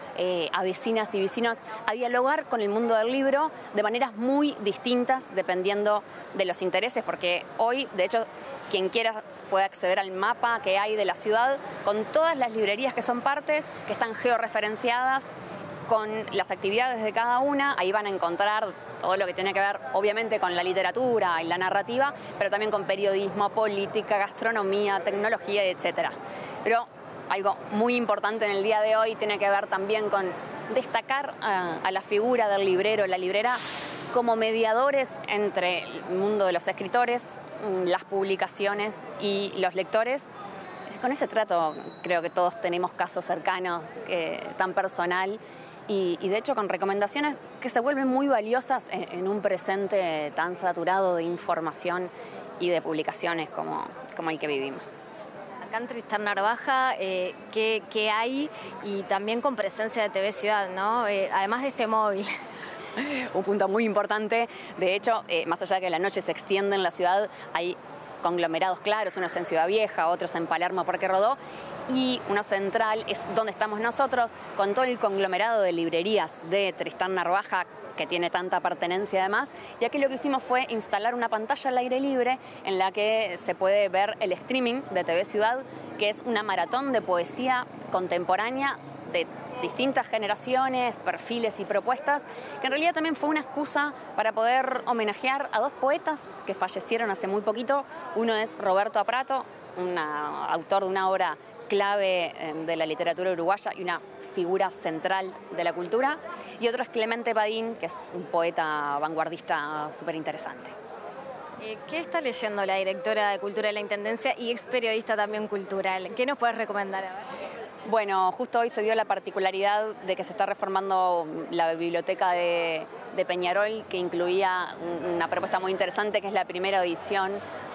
a vecinas y vecinos, a dialogar con el mundo del libro de maneras muy distintas dependiendo de los intereses, porque hoy, de hecho, quien quiera puede acceder al mapa que hay de la ciudad con todas las librerías que son partes, que están georreferenciadas, con las actividades de cada una. Ahí van a encontrar todo lo que tiene que ver, obviamente, con la literatura y la narrativa, pero también con periodismo, política, gastronomía, tecnología, etc. Pero algo muy importante en el día de hoy tiene que ver también con destacar a la figura del librero, la librera, como mediadores entre el mundo de los escritores, las publicaciones y los lectores. Con ese trato creo que todos tenemos casos cercanos, tan personal, y de hecho con recomendaciones que se vuelven muy valiosas en un presente tan saturado de información y de publicaciones como el que vivimos. Acá en Tristán Narvaja, ¿qué hay? Y también con presencia de TV Ciudad, ¿no? Además de este móvil. Un punto muy importante, de hecho, más allá de que la noche se extiende en la ciudad, hay conglomerados claros, unos en Ciudad Vieja, otros en Palermo, Parque Rodó, y uno central es donde estamos nosotros, con todo el conglomerado de librerías de Tristán Narvaja, que tiene tanta pertenencia además, y aquí lo que hicimos fue instalar una pantalla al aire libre en la que se puede ver el streaming de TV Ciudad, que es una maratón de poesía contemporánea de distintas generaciones, perfiles y propuestas, que en realidad también fue una excusa para poder homenajear a dos poetas que fallecieron hace muy poquito. Uno es Roberto Aprato, autor de una obra clave de la literatura uruguaya y una figura central de la cultura, y otro es Clemente Padín, que es un poeta vanguardista súper interesante. ¿Qué está leyendo la directora de Cultura de la Intendencia y ex periodista también cultural? ¿Qué nos puedes recomendar? Bueno, justo hoy se dio la particularidad de que se está reformando la biblioteca de Peñarol, que incluía una propuesta muy interesante, que es la primera edición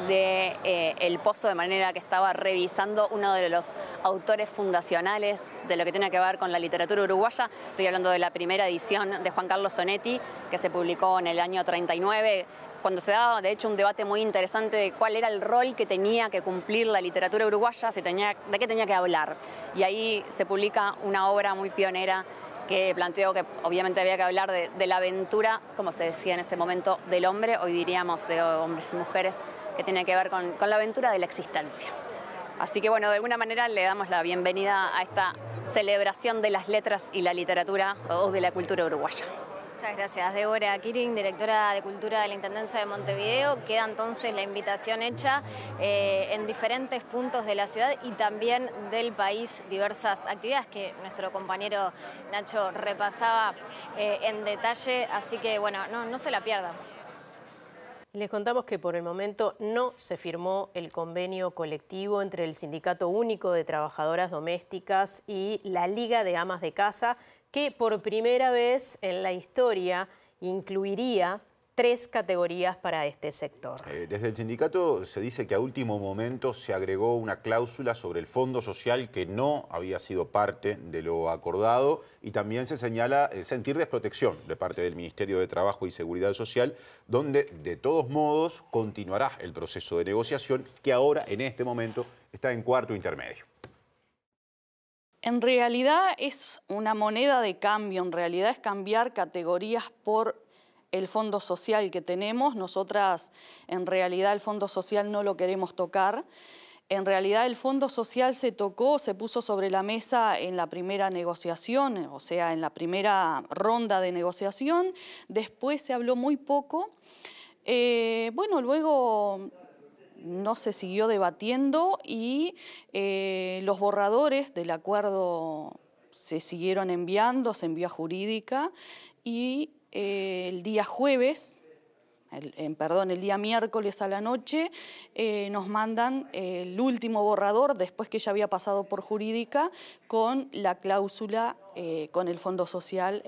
de El Pozo, de manera que estaba revisando uno de los autores fundacionales de lo que tiene que ver con la literatura uruguaya. Estoy hablando de la primera edición de Juan Carlos Onetti, que se publicó en el año 39, cuando se daba, de hecho, un debate muy interesante de cuál era el rol que tenía que cumplir la literatura uruguaya, de qué tenía que hablar. Y ahí se publica una obra muy pionera que planteó que obviamente había que hablar de la aventura, como se decía en ese momento, del hombre, hoy diríamos de hombres y mujeres, que tiene que ver con la aventura de la existencia. Así que bueno, de alguna manera le damos la bienvenida a esta celebración de las letras y la literatura o de la cultura uruguaya. Muchas gracias, Débora Quirin, directora de Cultura de la Intendencia de Montevideo. Queda entonces la invitación hecha en diferentes puntos de la ciudad y también del país, diversas actividades que nuestro compañero Nacho repasaba en detalle, así que bueno, no se la pierdan. Les contamos que por el momento no se firmó el convenio colectivo entre el Sindicato Único de Trabajadoras Domésticas y la Liga de Amas de Casa, que por primera vez en la historia incluiría 3 categorías para este sector. Desde el sindicato se dice que a último momento se agregó una cláusula sobre el fondo social que no había sido parte de lo acordado, y también se señala sentir desprotección de parte del Ministerio de Trabajo y Seguridad Social, donde de todos modos continuará el proceso de negociación que ahora en este momento está en cuarto intermedio. En realidad es una moneda de cambio, en realidad es cambiar categorías por el fondo social que tenemos. Nosotras en realidad el fondo social no lo queremos tocar. En realidad el fondo social se puso sobre la mesa en la primera negociación, o sea, en la primera ronda de negociación. Después se habló muy poco. Bueno, luego no se siguió debatiendo y los borradores del acuerdo se siguieron enviando, se envió a Jurídica y el día jueves, el día miércoles a la noche, nos mandan el último borrador, después que ya había pasado por Jurídica, con la cláusula con el Fondo Social.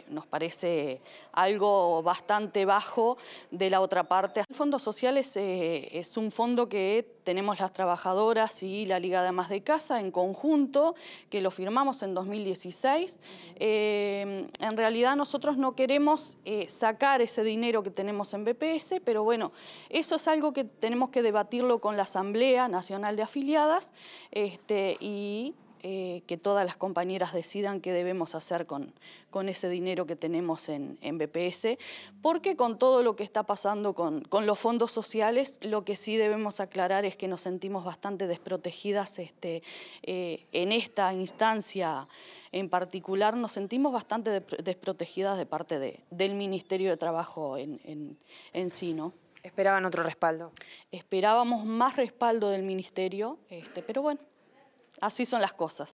Nos parece algo bastante bajo de la otra parte. El Fondo Social es un fondo que tenemos las trabajadoras y la Liga de Amas de Casa en conjunto, que lo firmamos en 2016. En realidad nosotros no queremos sacar ese dinero que tenemos en BPS, pero bueno, eso es algo que tenemos que debatirlo con la Asamblea Nacional de Afiliadas y que todas las compañeras decidan qué debemos hacer con ese dinero que tenemos en BPS, porque con todo lo que está pasando con los fondos sociales, lo que sí debemos aclarar es que nos sentimos bastante desprotegidas en esta instancia en particular, nos sentimos bastante desprotegidas de parte del Ministerio de Trabajo en sí, ¿no? ¿Esperaban otro respaldo? Esperábamos más respaldo del Ministerio, pero bueno, así son las cosas.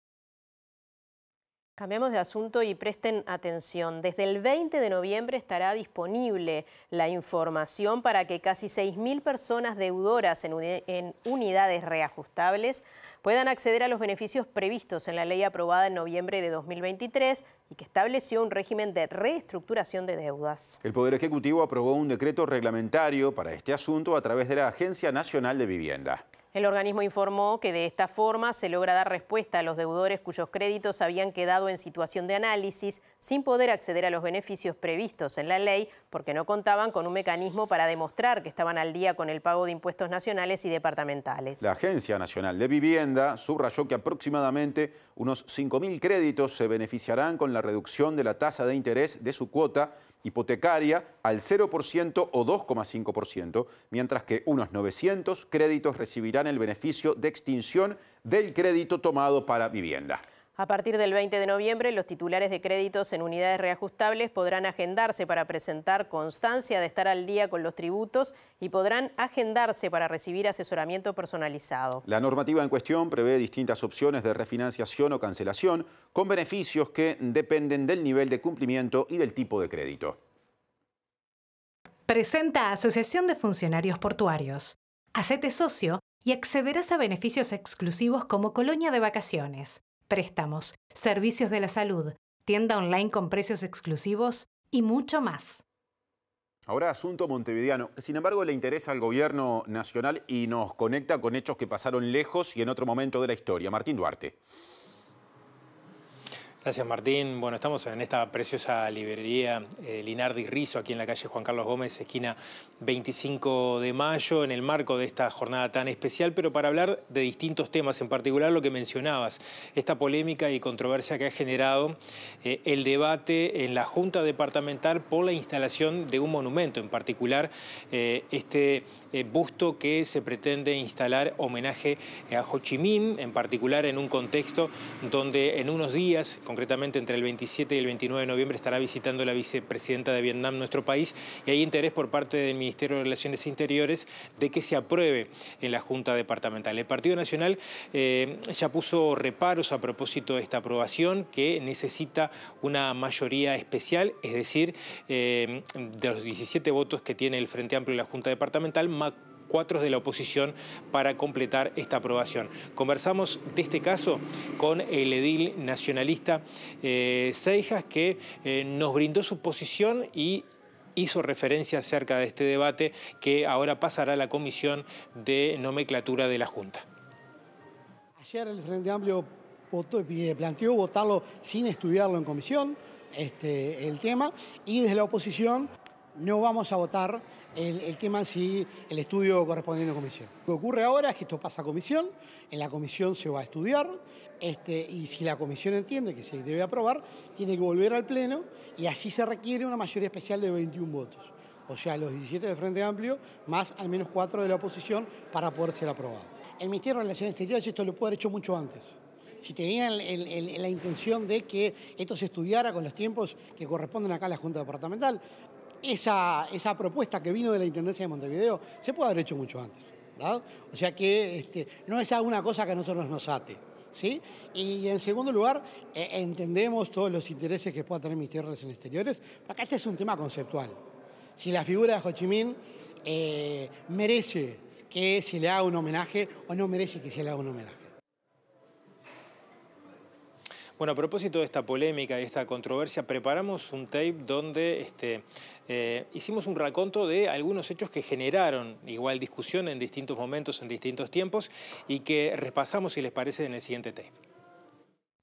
Cambiamos de asunto y presten atención. Desde el 20 de noviembre estará disponible la información para que casi 6.000 personas deudoras en unidades reajustables puedan acceder a los beneficios previstos en la ley aprobada en noviembre de 2023 y que estableció un régimen de reestructuración de deudas. El Poder Ejecutivo aprobó un decreto reglamentario para este asunto a través de la Agencia Nacional de Vivienda. El organismo informó que de esta forma se logra dar respuesta a los deudores cuyos créditos habían quedado en situación de análisis sin poder acceder a los beneficios previstos en la ley porque no contaban con un mecanismo para demostrar que estaban al día con el pago de impuestos nacionales y departamentales. La Agencia Nacional de Vivienda subrayó que aproximadamente unos 5.000 créditos se beneficiarán con la reducción de la tasa de interés de su cuota hipotecaria al 0% o 2,5%, mientras que unos 900 créditos recibirán el beneficio de extinción del crédito tomado para vivienda. A partir del 20 de noviembre, los titulares de créditos en unidades reajustables podrán agendarse para presentar constancia de estar al día con los tributos y podrán agendarse para recibir asesoramiento personalizado. La normativa en cuestión prevé distintas opciones de refinanciación o cancelación con beneficios que dependen del nivel de cumplimiento y del tipo de crédito. Presenta Asociación de Funcionarios Portuarios. Hacete socio y accederás a beneficios exclusivos como colonia de vacaciones, préstamos, servicios de la salud, tienda online con precios exclusivos y mucho más. Ahora asunto montevideano. Sin embargo, le interesa al gobierno nacional y nos conecta con hechos que pasaron lejos y en otro momento de la historia. Martín Duarte. Gracias, Martín. Bueno, estamos en esta preciosa librería Linardi Rizzo, aquí en la calle Juan Carlos Gómez, esquina 25 de mayo, en el marco de esta jornada tan especial, pero para hablar de distintos temas, en particular lo que mencionabas, esta polémica y controversia que ha generado el debate en la Junta Departamental por la instalación de un monumento, en particular este busto que se pretende instalar homenaje a Ho Chi Minh, en particular en un contexto donde en unos días, concretamente entre el 27 y el 29 de noviembre, estará visitando la vicepresidenta de Vietnam nuestro país y hay interés por parte del Ministerio de Relaciones Interiores de que se apruebe en la Junta Departamental. El Partido Nacional ya puso reparos a propósito de esta aprobación que necesita una mayoría especial, es decir, de los 17 votos que tiene el Frente Amplio y la Junta Departamental, más 4 de la oposición para completar esta aprobación. Conversamos de este caso con el edil nacionalista Seijas, que nos brindó su posición y hizo referencia acerca de este debate que ahora pasará a la Comisión de Nomenclatura de la Junta. Ayer el Frente Amplio planteó votarlo sin estudiarlo en comisión, el tema, y desde la oposición no vamos a votar el tema si el estudio correspondiente a comisión. Lo que ocurre ahora es que esto pasa a comisión, en la comisión se va a estudiar, y si la comisión entiende que se debe aprobar, tiene que volver al Pleno y allí se requiere una mayoría especial de 21 votos. O sea, los 17 del Frente Amplio más al menos 4 de la oposición para poder ser aprobado. El Ministerio de Relaciones Exteriores esto lo puede haber hecho mucho antes. Si tenían la intención de que esto se estudiara con los tiempos que corresponden acá a la Junta Departamental, esa propuesta que vino de la Intendencia de Montevideo se puede haber hecho mucho antes, ¿verdad? O sea que no es alguna cosa que a nosotros nos ate, ¿sí? Y en segundo lugar, entendemos todos los intereses que pueda tener el Ministerio de Relaciones Exteriores. Acá este es un tema conceptual. Si la figura de Ho Chi Minh merece que se le haga un homenaje o no merece que se le haga un homenaje. Bueno, a propósito de esta polémica y esta controversia, preparamos un tape donde hicimos un raconto de algunos hechos que generaron igual discusión en distintos momentos, en distintos tiempos, y que repasamos, si les parece, en el siguiente tape.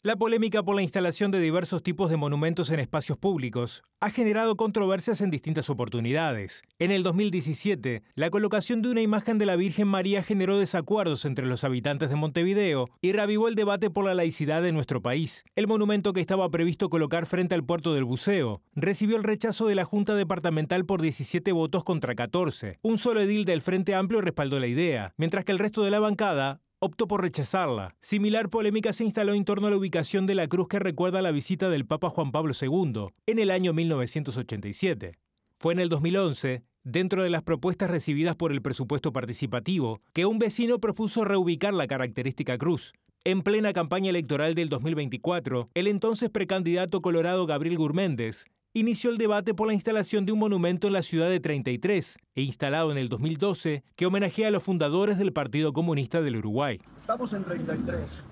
La polémica por la instalación de diversos tipos de monumentos en espacios públicos ha generado controversias en distintas oportunidades. En el 2017, la colocación de una imagen de la Virgen María generó desacuerdos entre los habitantes de Montevideo y reavivó el debate por la laicidad de nuestro país. El monumento que estaba previsto colocar frente al puerto del buceo recibió el rechazo de la Junta Departamental por 17 votos contra 14. Un solo edil del Frente Amplio respaldó la idea, mientras que el resto de la bancada optó por rechazarla. Similar polémica se instaló en torno a la ubicación de la cruz que recuerda la visita del Papa Juan Pablo II en el año 1987. Fue en el 2011, dentro de las propuestas recibidas por el presupuesto participativo, que un vecino propuso reubicar la característica cruz, En plena campaña electoral del 2024, el entonces precandidato colorado Gabriel Gurméndez inició el debate por la instalación de un monumento en la ciudad de 33 e instalado en el 2012 que homenajea a los fundadores del Partido Comunista del Uruguay. Estamos en 33.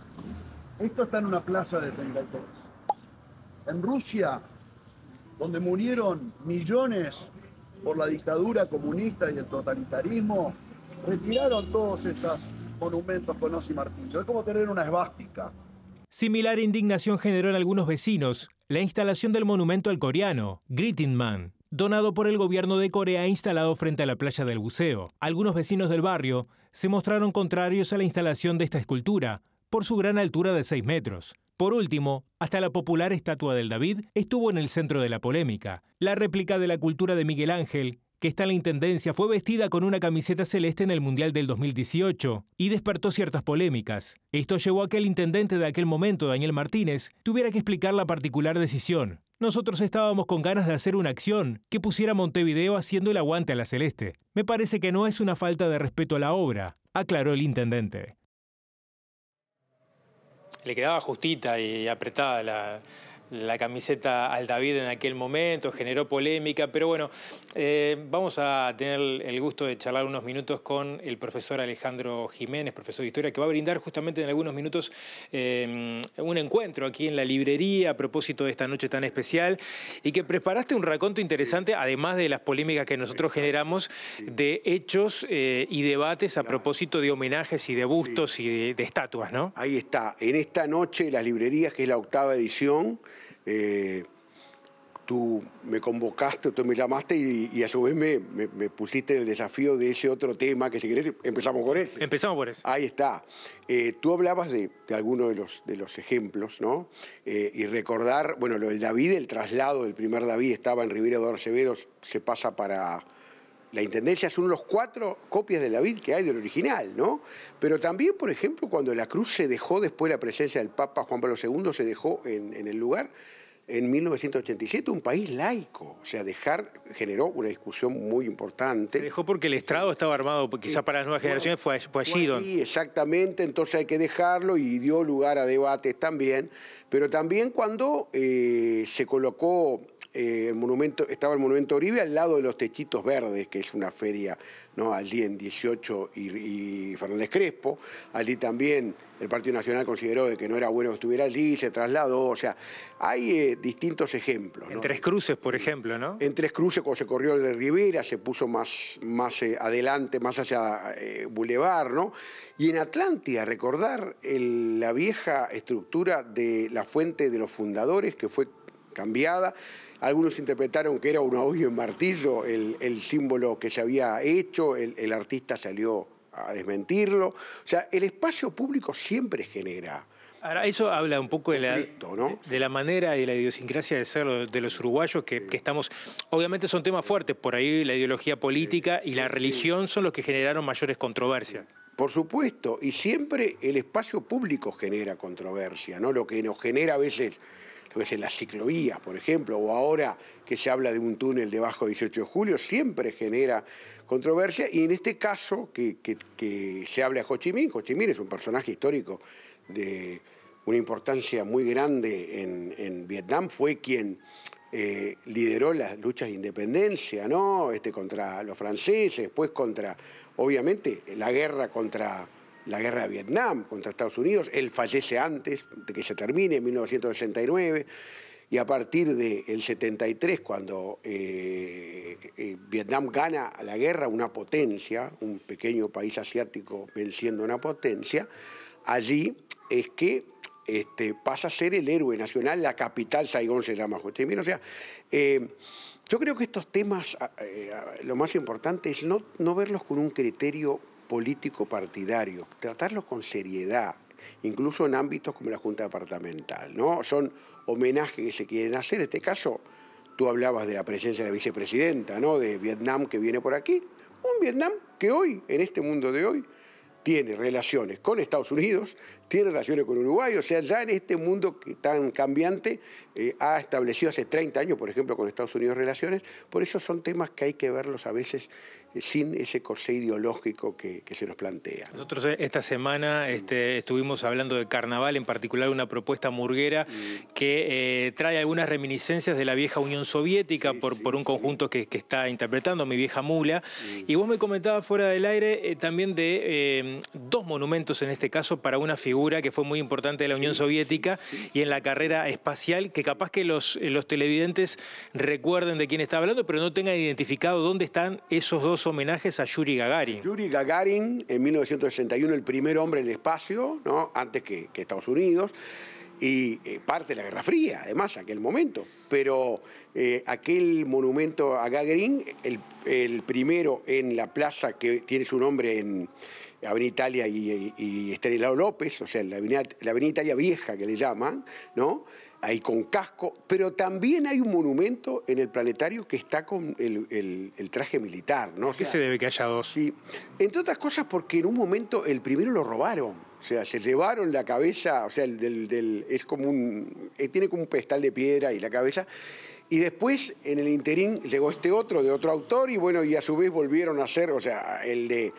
Esto está en una plaza de 33. En Rusia, donde murieron millones por la dictadura comunista y el totalitarismo, retiraron todos estos monumentos con hoz y martillo. Es como tener una esvástica. Similar indignación generó en algunos vecinos la instalación del monumento al coreano, Greeting Man, donado por el gobierno de Corea e instalado frente a la playa del buceo. Algunos vecinos del barrio se mostraron contrarios a la instalación de esta escultura, por su gran altura de 6 metros. Por último, hasta la popular estatua del David estuvo en el centro de la polémica. La réplica de la cultura de Miguel Ángel, que está en la Intendencia, fue vestida con una camiseta celeste en el Mundial del 2018 y despertó ciertas polémicas. Esto llevó a que el intendente de aquel momento, Daniel Martínez, tuviera que explicar la particular decisión. Nosotros estábamos con ganas de hacer una acción que pusiera Montevideo haciendo el aguante a la celeste. Me parece que no es una falta de respeto a la obra, aclaró el intendente. Le quedaba justita y apretada la camiseta al David en aquel momento, generó polémica, pero bueno, vamos a tener el gusto de charlar unos minutos con el profesor Alejandro Jiménez, profesor de Historia, que va a brindar justamente en algunos minutos un encuentro aquí en la librería a propósito de esta noche tan especial y que preparaste un raconto interesante, además de las polémicas que nosotros generamos, de hechos y debates a propósito de homenajes y de bustos y de estatuas, ¿no? Ahí está, en esta noche las librerías, que es la 8ª edición, tú me convocaste, tú me llamaste y a su vez me pusiste el desafío de ese otro tema que si querés empezamos con ese. Empezamos por eso. Ahí está. Tú hablabas de algunos de los ejemplos, ¿no? Y recordar, bueno, lo del David, el traslado del primer David estaba en Rivera de Acevedo, se pasa para la Intendencia, son los 4 copias del David que hay del original, ¿no? Pero también, por ejemplo, cuando la cruz se dejó después de la presencia del Papa Juan Pablo II, se dejó en el lugar, en 1987, un país laico. O sea, generó una discusión muy importante. Se dejó porque el estrado estaba armado, quizá para las nuevas generaciones fue allí. Sí, exactamente, entonces hay que dejarlo y dio lugar a debates también. Pero también cuando se colocó el monumento, estaba el monumento Uribe al lado de los Techitos Verdes, que es una feria, ¿no? Allí en 18 y Fernández Crespo. Allí también el Partido Nacional consideró de que no era bueno que estuviera allí, se trasladó. O sea, hay distintos ejemplos, ¿no? En Tres Cruces, por ejemplo, ¿no? En Tres Cruces, cuando se corrió el de Rivera, se puso más adelante, más hacia Boulevard, ¿no? Y en Atlántida, recordar la vieja estructura de la fuente de los fundadores, que fue cambiada. Algunos interpretaron que era un hoyo en martillo el símbolo que se había hecho, el artista salió a desmentirlo. O sea, el espacio público siempre genera. Ahora, eso habla un poco conflicto, ¿no? de la manera y la idiosincrasia de ser de los uruguayos, que estamos, obviamente son temas fuertes, por ahí la ideología política y la religión son los que generaron mayores controversias. Por supuesto, y siempre el espacio público genera controversia, ¿no? Lo que nos genera a veces, lo que es en las ciclovías, por ejemplo, o ahora que se habla de un túnel debajo del 18 de julio, siempre genera controversia, y en este caso que se habla de Ho Chi Minh es un personaje histórico de una importancia muy grande en Vietnam, fue quien lideró las luchas de independencia, ¿no? Contra los franceses, después contra, obviamente, la guerra de Vietnam, contra Estados Unidos. Él fallece antes de que se termine, en 1969, y a partir del 73, cuando Vietnam gana la guerra, una potencia, un pequeño país asiático venciendo una potencia, allí es que pasa a ser el héroe nacional, la capital, Saigón se llama Ho Chi Minh. O sea, yo creo que estos temas, lo más importante es no verlos con un criterio político partidario, tratarlos con seriedad, incluso en ámbitos como la Junta Departamental, ¿no? Son homenajes que se quieren hacer. En este caso, tú hablabas de la presencia de la vicepresidenta, ¿no? De Vietnam que viene por aquí. Un Vietnam que hoy, en este mundo de hoy, tiene relaciones con Estados Unidos, tiene relaciones con Uruguay, o sea, ya en este mundo tan cambiante ha establecido hace 30 años, por ejemplo, con Estados Unidos relaciones. Por eso son temas que hay que verlos a veces sin ese corsé ideológico que se nos plantea. Nosotros esta semana estuvimos hablando de carnaval, en particular una propuesta murguera que trae algunas reminiscencias de la vieja Unión Soviética por un conjunto que está interpretando, Mi Vieja Mula. Y vos me comentabas fuera del aire también de dos monumentos en este caso para una figura que fue muy importante de la Unión Soviética y en la carrera espacial, que capaz que los televidentes recuerden de quién está hablando, pero no tengan identificado dónde están esos dos homenajes a Yuri Gagarin. Yuri Gagarin, en 1961, el primer hombre en el espacio, ¿no? Antes que Estados Unidos, y parte de la Guerra Fría, además, aquel momento. Pero aquel monumento a Gagarin, el primero en la plaza que tiene su nombre en Avenida Italia y Estanislao López, o sea, la Avenida Italia Vieja que le llaman, ¿no? Ahí con casco, pero también hay un monumento en el planetario que está con el traje militar, ¿no? ¿Qué se debe que haya dos? Sí, entre otras cosas porque en un momento el primero lo robaron, o sea, se llevaron la cabeza, o sea, es como tiene como un pedestal de piedra y la cabeza. Y después, en el interín, llegó este otro, de otro autor, y bueno, y a su vez volvieron a hacer, o sea, el de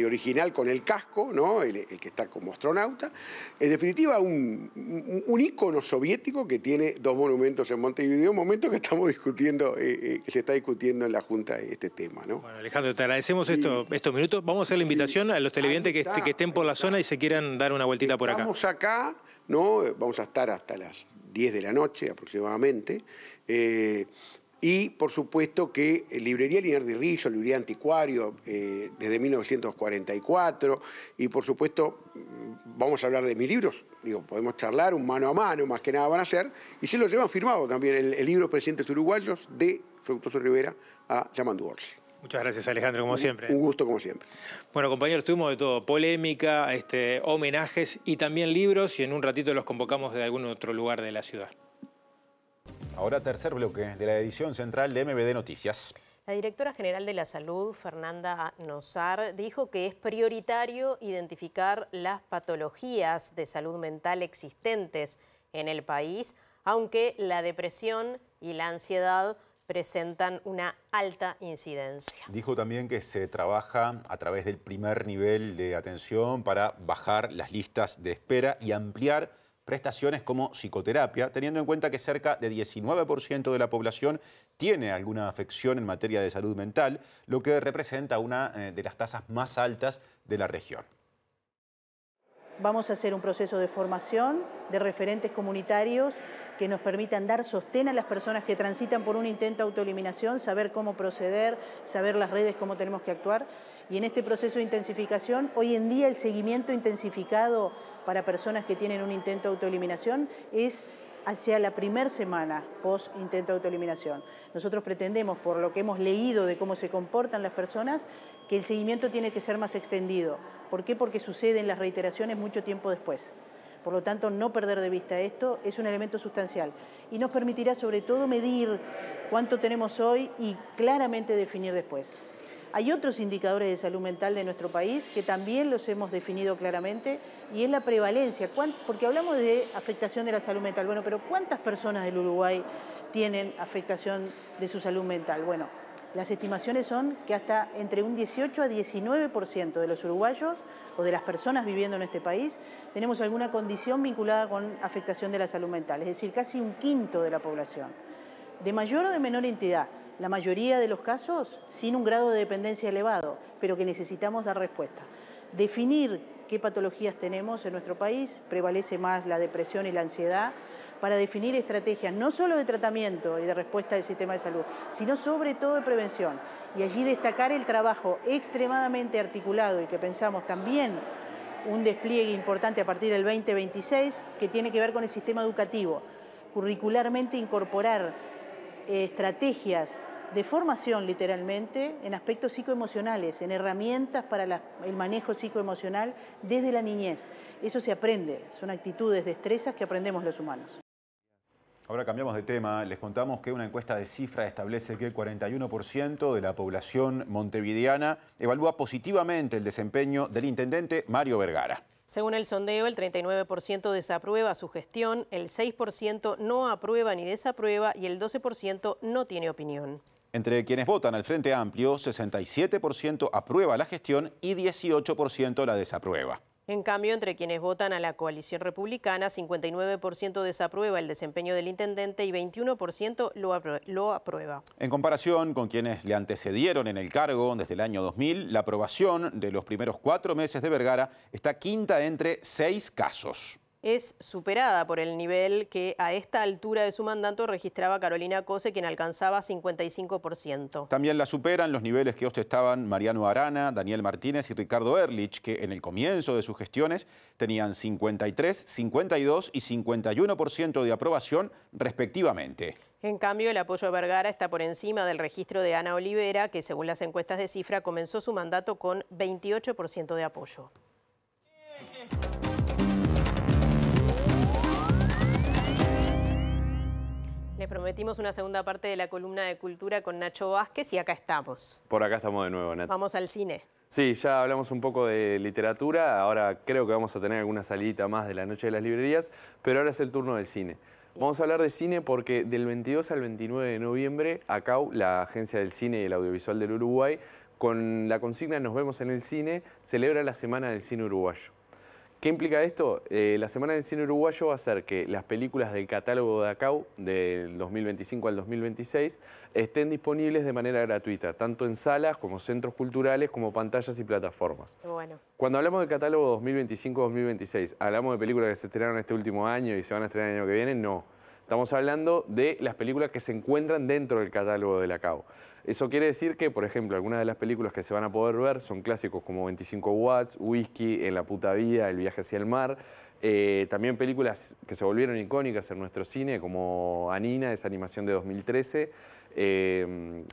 original con el casco, ¿no? El que está como astronauta. En definitiva, un ícono soviético que tiene dos monumentos en Montevideo, un momento que estamos discutiendo, que se está discutiendo en la Junta este tema, ¿no? Bueno, Alejandro, te agradecemos estos minutos. Vamos a hacer la invitación a los televidentes que estén por la zona y se quieran dar una vueltita por acá. Estamos acá, ¿no? Vamos a estar hasta las 10 de la noche aproximadamente. Y por supuesto que Librería Linares de Rizzo, Librería Anticuario, desde 1944, y por supuesto vamos a hablar de mis libros, digo, podemos charlar un mano a mano, más que nada van a ser, y se los llevan firmado también el libro Presidentes Uruguayos de Fructuoso Rivera a Yamandu Orsi. Muchas gracias, Alejandro, como siempre. Un gusto, como siempre. Bueno, compañeros, tuvimos de todo, polémica, homenajes y también libros, y en un ratito los convocamos de algún otro lugar de la ciudad. Ahora tercer bloque de la edición central de MBD Noticias. La directora general de la Salud, Fernanda Nosar, dijo que es prioritario identificar las patologías de salud mental existentes en el país, aunque la depresión y la ansiedad presentan una alta incidencia. Dijo también que se trabaja a través del primer nivel de atención para bajar las listas de espera y ampliar prestaciones como psicoterapia, teniendo en cuenta que cerca de 19% de la población tiene alguna afección en materia de salud mental, lo que representa una de las tasas más altas de la región. Vamos a hacer un proceso de formación de referentes comunitarios que nos permitan dar sostén a las personas que transitan por un intento de autoeliminación, saber cómo proceder, saber las redes, cómo tenemos que actuar. Y en este proceso de intensificación, hoy en día el seguimiento intensificado para personas que tienen un intento de autoeliminación es hacia la primera semana post-intento de autoeliminación. Nosotros pretendemos, por lo que hemos leído de cómo se comportan las personas, que el seguimiento tiene que ser más extendido. ¿Por qué? Porque suceden las reiteraciones mucho tiempo después. Por lo tanto, no perder de vista esto es un elemento sustancial y nos permitirá sobre todo medir cuánto tenemos hoy y claramente definir después. Hay otros indicadores de salud mental de nuestro país que también los hemos definido claramente y es la prevalencia, porque hablamos de afectación de la salud mental. Bueno, pero ¿cuántas personas del Uruguay tienen afectación de su salud mental? Bueno, las estimaciones son que hasta entre un 18 a 19% de los uruguayos o de las personas viviendo en este país tenemos alguna condición vinculada con afectación de la salud mental, es decir, casi un quinto de la población, de mayor o de menor entidad. La mayoría de los casos sin un grado de dependencia elevado, pero que necesitamos dar respuesta. Definir qué patologías tenemos en nuestro país, prevalece más la depresión y la ansiedad, para definir estrategias no solo de tratamiento y de respuesta del sistema de salud, sino sobre todo de prevención. Y allí destacar el trabajo extremadamente articulado y que pensamos también un despliegue importante a partir del 2026, que tiene que ver con el sistema educativo, curricularmente incorporar estrategias de formación literalmente en aspectos psicoemocionales, en herramientas para el manejo psicoemocional desde la niñez. Eso se aprende, son actitudes, destrezas que aprendemos los humanos. Ahora cambiamos de tema, les contamos que una encuesta de Cifra establece que el 41% de la población montevideana evalúa positivamente el desempeño del intendente Mario Vergara. Según el sondeo, el 39% desaprueba su gestión, el 6% no aprueba ni desaprueba y el 12% no tiene opinión. Entre quienes votan al Frente Amplio, 67% aprueba la gestión y 18% la desaprueba. En cambio, entre quienes votan a la coalición republicana, 59% desaprueba el desempeño del intendente y 21% lo aprueba. En comparación con quienes le antecedieron en el cargo desde el año 2000, la aprobación de los primeros 4 meses de Vergara está quinta entre 6 casos. Es superada por el nivel que a esta altura de su mandato registraba Carolina Cose, quien alcanzaba 55%. También la superan los niveles que ostentaban Mariano Arana, Daniel Martínez y Ricardo Ehrlich, que en el comienzo de sus gestiones tenían 53, 52 y 51% de aprobación respectivamente. En cambio, el apoyo a Vergara está por encima del registro de Ana Olivera, que según las encuestas de Cifra comenzó su mandato con 28% de apoyo. Les prometimos una segunda parte de la columna de Cultura con Nacho Vázquez y acá estamos. Por acá estamos de nuevo, Nat. Vamos al cine. Sí, ya hablamos un poco de literatura, ahora creo que vamos a tener alguna salidita más de la Noche de las Librerías, pero ahora es el turno del cine. Vamos a hablar de cine porque del 22 al 29 de noviembre, ACAU, la Agencia del Cine y el Audiovisual del Uruguay, con la consigna Nos vemos en el cine, celebra la Semana del Cine Uruguayo. ¿Qué implica esto? La Semana del Cine Uruguayo va a hacer que las películas del catálogo de ACAU del 2025 al 2026 estén disponibles de manera gratuita, tanto en salas como centros culturales, como pantallas y plataformas. Bueno. Cuando hablamos del catálogo 2025-2026, ¿hablamos de películas que se estrenaron este último año y se van a estrenar el año que viene? No. Estamos hablando de las películas que se encuentran dentro del catálogo de la ACAU. Eso quiere decir que, por ejemplo, algunas de las películas que se van a poder ver son clásicos como 25 watts, Whisky, En la puta vida, El viaje hacia el mar. También películas que se volvieron icónicas en nuestro cine, como Anina, esa animación de 2013.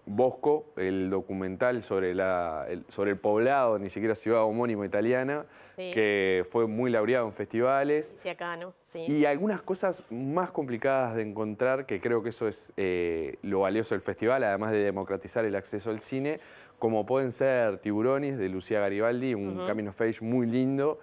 Bosco, el documental sobre el poblado, ni siquiera ciudad homónima italiana, Sí. que fue muy laureado en festivales. Sí, acá, ¿no? Sí. Y algunas cosas más complicadas de encontrar, que creo que eso es lo valioso del festival, además de democratizar el acceso al cine, como pueden ser Tiburones, de Lucía Garibaldi, un coming of age muy lindo.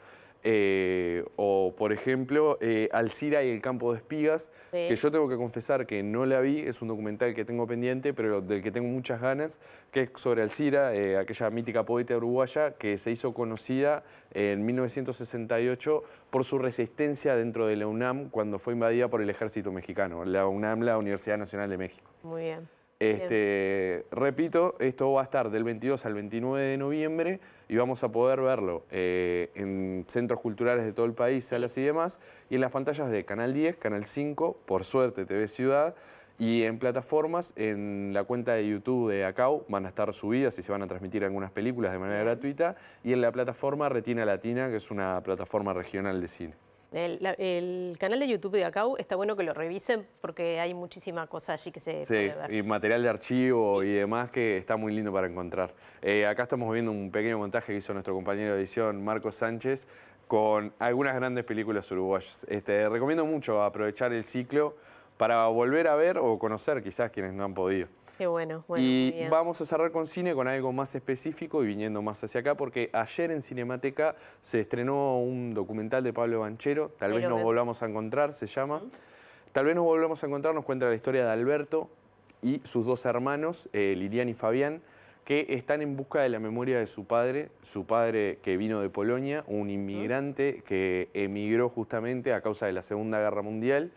O, por ejemplo, Alcira y el campo de espigas, Sí. que yo tengo que confesar que no la vi, es un documental que tengo pendiente, pero del que tengo muchas ganas, que es sobre Alcira, aquella mítica poeta uruguaya que se hizo conocida en 1968 por su resistencia dentro de la UNAM cuando fue invadida por el ejército mexicano, la UNAM, la Universidad Nacional de México. Muy bien. Repito, esto va a estar del 22 al 29 de noviembre y vamos a poder verlo en centros culturales de todo el país, salas y demás, y en las pantallas de Canal 10, Canal 5, por suerte TV Ciudad, y en plataformas, en la cuenta de YouTube de ACAU van a estar subidas y se van a transmitir algunas películas de manera gratuita, y en la plataforma Retina Latina, que es una plataforma regional de cine. El canal de YouTube de ACAU está bueno que lo revisen porque hay muchísima cosa allí que se puede ver. Y material de archivo y demás que está muy lindo para encontrar. Acá estamos viendo un pequeño montaje que hizo nuestro compañero de edición, Marcos Sánchez, con algunas grandes películas uruguayas. Recomiendo mucho aprovechar el ciclo para volver a ver o conocer quizás quienes no han podido. Qué bueno, muy Y bien. vamos a cerrar con cine, con algo más específico y viniendo más hacia acá, porque ayer en Cinemateca se estrenó un documental de Pablo Banchero, Tal vez nos volvamos a encontrar, se llama. Tal vez nos volvamos a encontrar, nos cuenta la historia de Alberto y sus dos hermanos, Lilian y Fabián, que están en busca de la memoria de su padre que vino de Polonia, un inmigrante que emigró justamente a causa de la Segunda Guerra Mundial.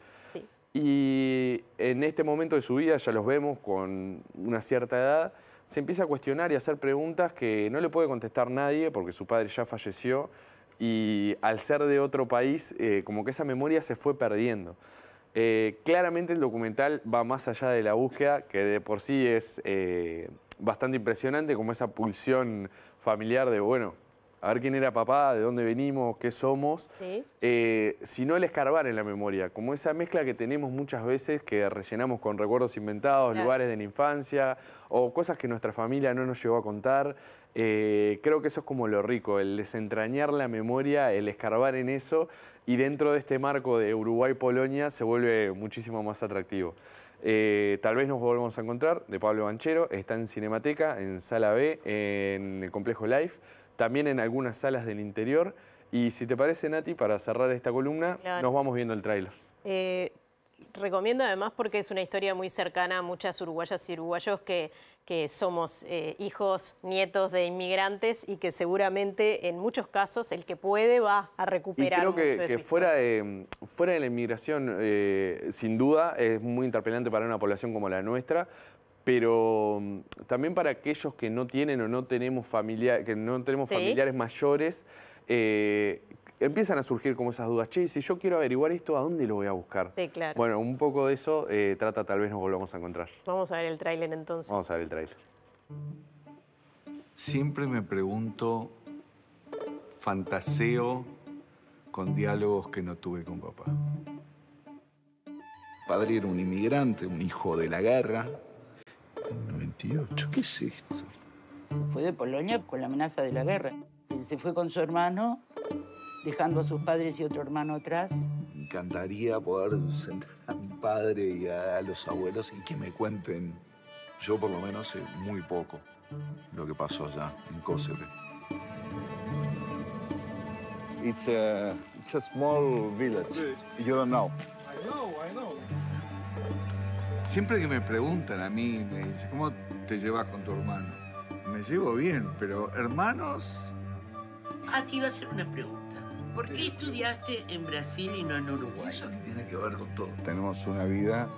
Y en este momento de su vida, ya los vemos con una cierta edad, se empieza a cuestionar y a hacer preguntas que no le puede contestar nadie porque su padre ya falleció y al ser de otro país, como que esa memoria se fue perdiendo. Claramente el documental va más allá de la búsqueda, que de por sí es bastante impresionante, como esa pulsión familiar de, bueno, a ver quién era papá, de dónde venimos, qué somos, sino el escarbar en la memoria, como esa mezcla que tenemos muchas veces que rellenamos con recuerdos inventados, lugares de la infancia o cosas que nuestra familia no nos llegó a contar. Creo que eso es como lo rico, el desentrañar la memoria, el escarbar en eso y dentro de este marco de Uruguay-Polonia se vuelve muchísimo más atractivo. Tal vez nos volvamos a encontrar, de Pablo Banchero. Está en Cinemateca, en Sala B, en el Complejo Life, también en algunas salas del interior. Y si te parece, Nati, para cerrar esta columna, nos vamos viendo el tráiler. Recomiendo además porque es una historia muy cercana a muchas uruguayas y uruguayos que somos hijos, nietos de inmigrantes y que seguramente en muchos casos el que puede va a recuperar. Y creo que fuera de la inmigración, sin duda, es muy interpelante para una población como la nuestra, pero también para aquellos que no tienen o no tenemos familiares mayores, empiezan a surgir como esas dudas. Che, si yo quiero averiguar esto, ¿a dónde lo voy a buscar? Sí, claro. Bueno, un poco de eso trata, tal vez nos volvamos a encontrar. Vamos a ver el tráiler entonces. Vamos a ver el tráiler. Siempre me pregunto, fantaseo con diálogos que no tuve con papá. Padre era un inmigrante, un hijo de la guerra. En 98, ¿qué es esto? Se fue de Polonia con la amenaza de la guerra. Él se fue con su hermano, dejando a sus padres y otro hermano atrás. Me encantaría poder sentar a mi padre y a los abuelos y que me cuenten. Yo por lo menos sé muy poco lo que pasó allá en Kosovo. It's a small village. You don't know. I know. Siempre que me preguntan a mí, me dicen, ¿cómo te llevas con tu hermano? Me llevo bien, pero hermanos... Te iba a hacer una pregunta. ¿Por qué estudiaste en Brasil y no en Uruguay? Eso que tiene que ver con todo. Tenemos una vida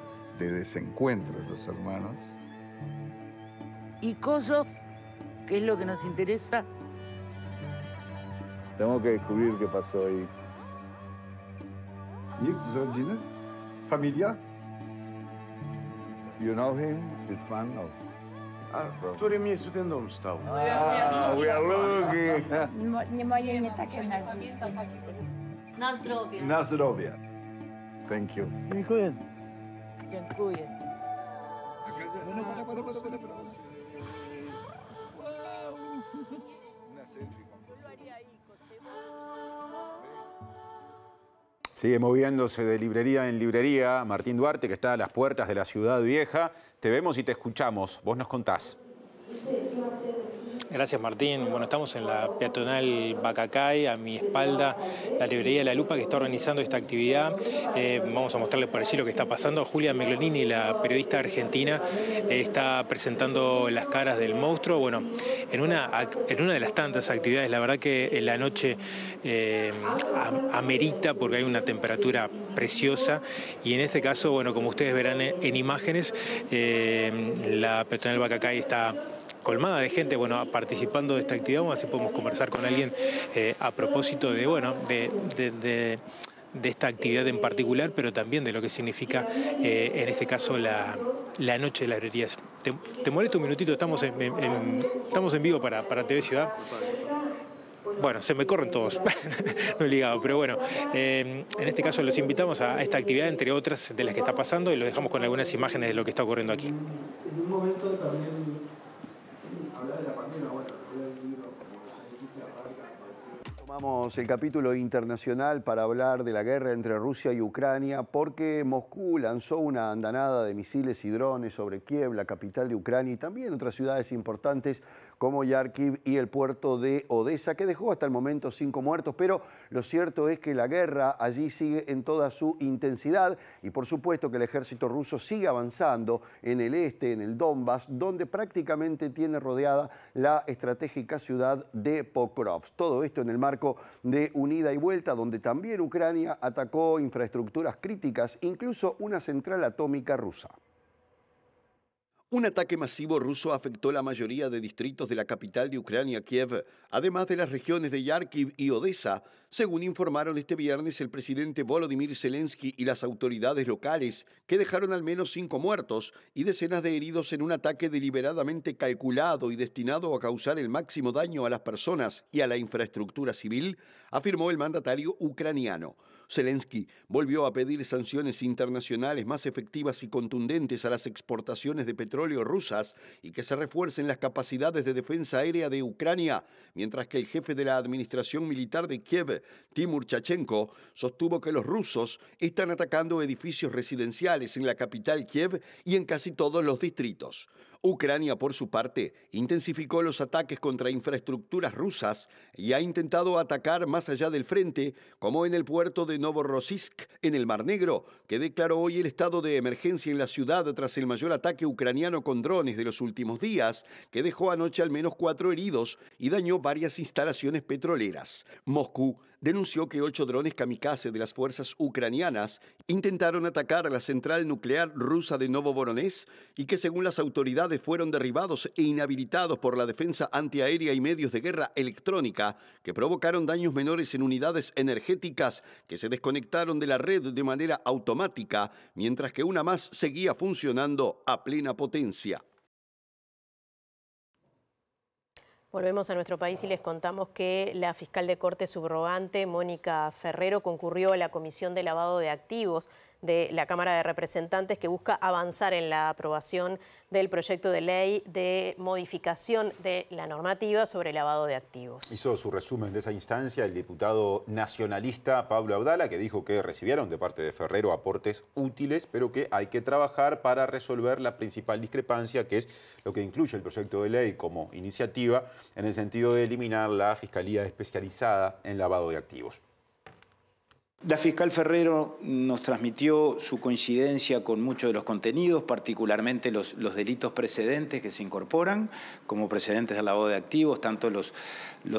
de desencuentros los hermanos. ¿Y Kosovo? ¿Qué es lo que nos interesa? Tengo que descubrir qué pasó ahí. Nick Zorgina? ¿Familia? You know him? His man? No. Który mnie studentom stał. We are looking. Moje nie takie nazwisko. Na zdrowie. Na zdrowie. Thank you. Dziękuję. Dziękuję. Sigue moviéndose de librería en librería Martín Duarte, que está a las puertas de la Ciudad Vieja. Te vemos y te escuchamos. Vos nos contás. Gracias, Martín. Bueno, estamos en la peatonal Bacacay, a mi espalda la librería La Lupa, que está organizando esta actividad. Vamos a mostrarles por allí lo que está pasando. Julia Meglonini, la periodista argentina, está presentando las caras del monstruo. Bueno, en una de las tantas actividades, la verdad que la noche amerita porque hay una temperatura preciosa y en este caso, bueno, como ustedes verán en imágenes, la peatonal Bacacay está colmada de gente, bueno, participando de esta actividad. Vamos a ver si podemos conversar con alguien a propósito de, bueno, de esta actividad en particular, pero también de lo que significa, en este caso, la noche de las librerías. ¿Te molesta un minutito? Estamos en vivo para TV Ciudad. Bueno, se me corren todos, no he ligado, pero bueno, en este caso los invitamos a esta actividad, entre otras de las que está pasando, y los dejamos con algunas imágenes de lo que está ocurriendo aquí. En un momento también hablar de la pandemia, bueno, hablar del libro, como ya dijiste, arranca. Tomamos el capítulo internacional para hablar de la guerra entre Rusia y Ucrania porque Moscú lanzó una andanada de misiles y drones sobre Kiev, la capital de Ucrania, y también otras ciudades importantes como Yarkiv y el puerto de Odessa, que dejó hasta el momento 5 muertos, pero lo cierto es que la guerra allí sigue en toda su intensidad y por supuesto que el ejército ruso sigue avanzando en el este, en el Donbass, donde prácticamente tiene rodeada la estratégica ciudad de Pokrovsk. Todo esto en el marco de un ida y vuelta, donde también Ucrania atacó infraestructuras críticas, incluso una central atómica rusa. Un ataque masivo ruso afectó la mayoría de distritos de la capital de Ucrania, Kiev, además de las regiones de Yarkiv y Odessa, según informaron este viernes el presidente Volodymyr Zelensky y las autoridades locales, que dejaron al menos 5 muertos y decenas de heridos en un ataque deliberadamente calculado y destinado a causar el máximo daño a las personas y a la infraestructura civil, afirmó el mandatario ucraniano. Zelensky volvió a pedir sanciones internacionales más efectivas y contundentes a las exportaciones de petróleo rusas y que se refuercen las capacidades de defensa aérea de Ucrania, mientras que el jefe de la administración militar de Kiev, Timur Chachenko, sostuvo que los rusos están atacando edificios residenciales en la capital Kiev y en casi todos los distritos. Ucrania, por su parte, intensificó los ataques contra infraestructuras rusas y ha intentado atacar más allá del frente, como en el puerto de Novorossiysk, en el Mar Negro, que declaró hoy el estado de emergencia en la ciudad tras el mayor ataque ucraniano con drones de los últimos días, que dejó anoche al menos 4 heridos y dañó varias instalaciones petroleras. Moscú denunció que 8 drones kamikaze de las fuerzas ucranianas intentaron atacar a la central nuclear rusa de Novovoronezh y que según las autoridades fueron derribados e inhabilitados por la defensa antiaérea y medios de guerra electrónica, que provocaron daños menores en unidades energéticas que se desconectaron de la red de manera automática, mientras que una más seguía funcionando a plena potencia. Volvemos a nuestro país y les contamos que la fiscal de Corte subrogante, Mónica Ferrero, concurrió a la Comisión de Lavado de Activos de la Cámara de Representantes, que busca avanzar en la aprobación del proyecto de ley de modificación de la normativa sobre lavado de activos. Hizo su resumen de esa instancia el diputado nacionalista Pablo Abdala, que dijo que recibieron de parte de Ferrero aportes útiles, pero que hay que trabajar para resolver la principal discrepancia, que es lo que incluye el proyecto de ley como iniciativa, en el sentido de eliminar la Fiscalía Especializada en Lavado de Activos. La fiscal Ferrero nos transmitió su coincidencia con muchos de los contenidos, particularmente los delitos precedentes que se incorporan como precedentes del lavado de activos, tanto los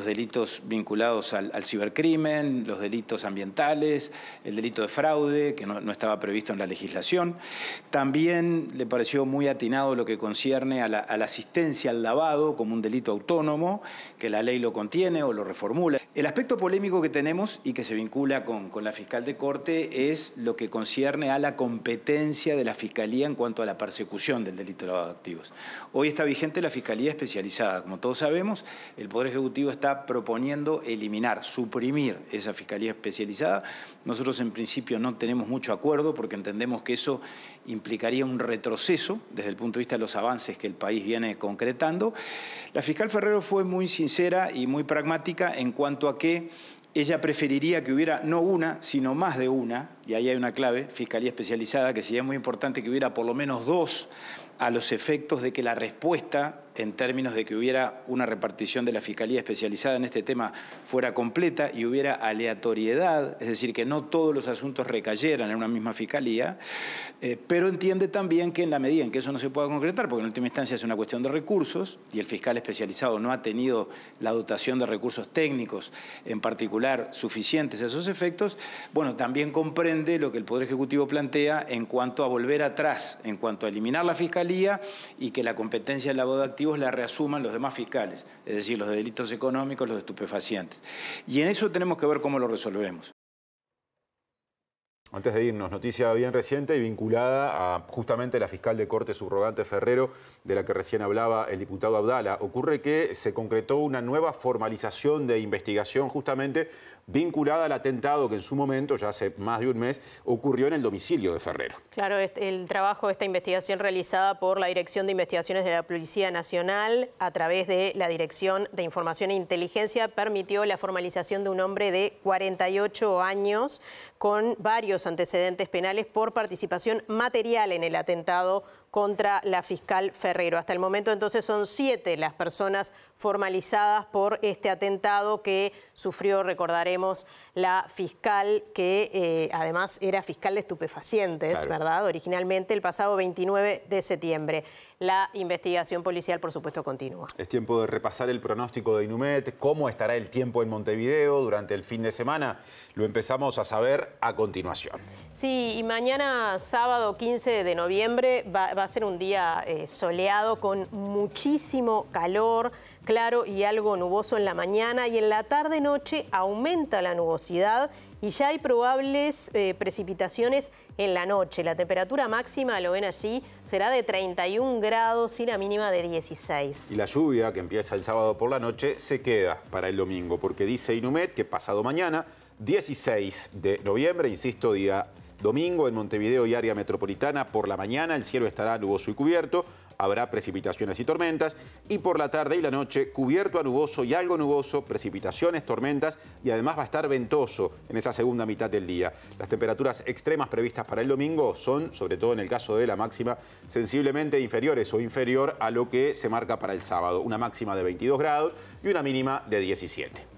delitos vinculados al cibercrimen, los delitos ambientales, el delito de fraude, que no estaba previsto en la legislación. También le pareció muy atinado lo que concierne a la asistencia al lavado como un delito autónomo, que la ley lo contiene o lo reformula. El aspecto polémico que tenemos y que se vincula con la fiscal de Corte es lo que concierne a la competencia de la Fiscalía en cuanto a la persecución del delito de lavado de activos. Hoy está vigente la Fiscalía Especializada. Como todos sabemos, el Poder Ejecutivo está proponiendo eliminar, suprimir esa Fiscalía Especializada. Nosotros en principio no tenemos mucho acuerdo porque entendemos que eso implicaría un retroceso desde el punto de vista de los avances que el país viene concretando. La fiscal Ferrero fue muy sincera y muy pragmática en cuanto a que ella preferiría que hubiera no una, sino más de una, y ahí hay una clave, Fiscalía Especializada, que sería muy importante que hubiera por lo menos 2 a los efectos de que la respuesta, en términos de que hubiera una repartición de la Fiscalía Especializada en este tema, fuera completa y hubiera aleatoriedad, es decir, que no todos los asuntos recayeran en una misma Fiscalía, pero entiende también que en la medida en que eso no se pueda concretar, porque en última instancia es una cuestión de recursos, y el fiscal especializado no ha tenido la dotación de recursos técnicos, en particular suficientes a esos efectos, bueno, también comprende lo que el Poder Ejecutivo plantea en cuanto a volver atrás, en cuanto a eliminar la Fiscalía y que la competencia del lavado de activos la reasuman los demás fiscales, es decir, los de delitos económicos, los de estupefacientes. Y en eso tenemos que ver cómo lo resolvemos. Antes de irnos, noticia bien reciente y vinculada a justamente la fiscal de Corte subrogante Ferrero, de la que recién hablaba el diputado Abdala. Ocurre que se concretó una nueva formalización de investigación justamente vinculada al atentado que en su momento, ya hace más de un mes, ocurrió en el domicilio de Ferrero. Claro, el trabajo de esta investigación realizada por la Dirección de Investigaciones de la Policía Nacional a través de la Dirección de Información e Inteligencia permitió la formalización de un hombre de 48 años con varios antecedentes penales por participación material en el atentado contra la fiscal Ferrero. Hasta el momento entonces son 7 las personas formalizadas por este atentado que sufrió, recordaremos, la fiscal que además era fiscal de estupefacientes, claro, ¿verdad? Originalmente el pasado 29 de septiembre. La investigación policial, por supuesto, continúa. Es tiempo de repasar el pronóstico de Inumet, cómo estará el tiempo en Montevideo durante el fin de semana. Lo empezamos a saber a continuación. Sí, y mañana sábado 15 de noviembre va a ser un día soleado con muchísimo calor, claro y algo nuboso en la mañana, y en la tarde-noche aumenta la nubosidad y ya hay probables precipitaciones en la noche. La temperatura máxima, lo ven allí, será de 31 grados y la mínima de 16. Y la lluvia que empieza el sábado por la noche se queda para el domingo, porque dice Inumet que pasado mañana 16 de noviembre, insisto, día domingo en Montevideo y área metropolitana. Por la mañana el cielo estará nuboso y cubierto. Habrá precipitaciones y tormentas, y por la tarde y la noche cubierto a nuboso y algo nuboso, precipitaciones, tormentas, y además va a estar ventoso en esa segunda mitad del día. Las temperaturas extremas previstas para el domingo son, sobre todo en el caso de la máxima, sensiblemente inferiores o inferior a lo que se marca para el sábado. Una máxima de 22 grados y una mínima de 17.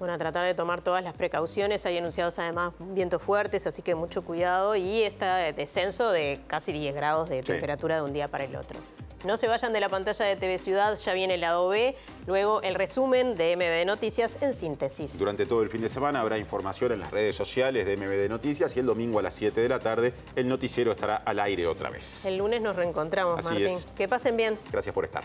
Bueno, a tratar de tomar todas las precauciones. Hay anunciados además vientos fuertes, así que mucho cuidado. Y este descenso de casi 10 grados de temperatura de un día para el otro. No se vayan de la pantalla de TV Ciudad, ya viene el lado B. Luego el resumen de MBD Noticias en síntesis. Durante todo el fin de semana habrá información en las redes sociales de MBD Noticias y el domingo a las 7 de la tarde el noticiero estará al aire otra vez. El lunes nos reencontramos, Así Martín. es. Que pasen bien. Gracias por estar.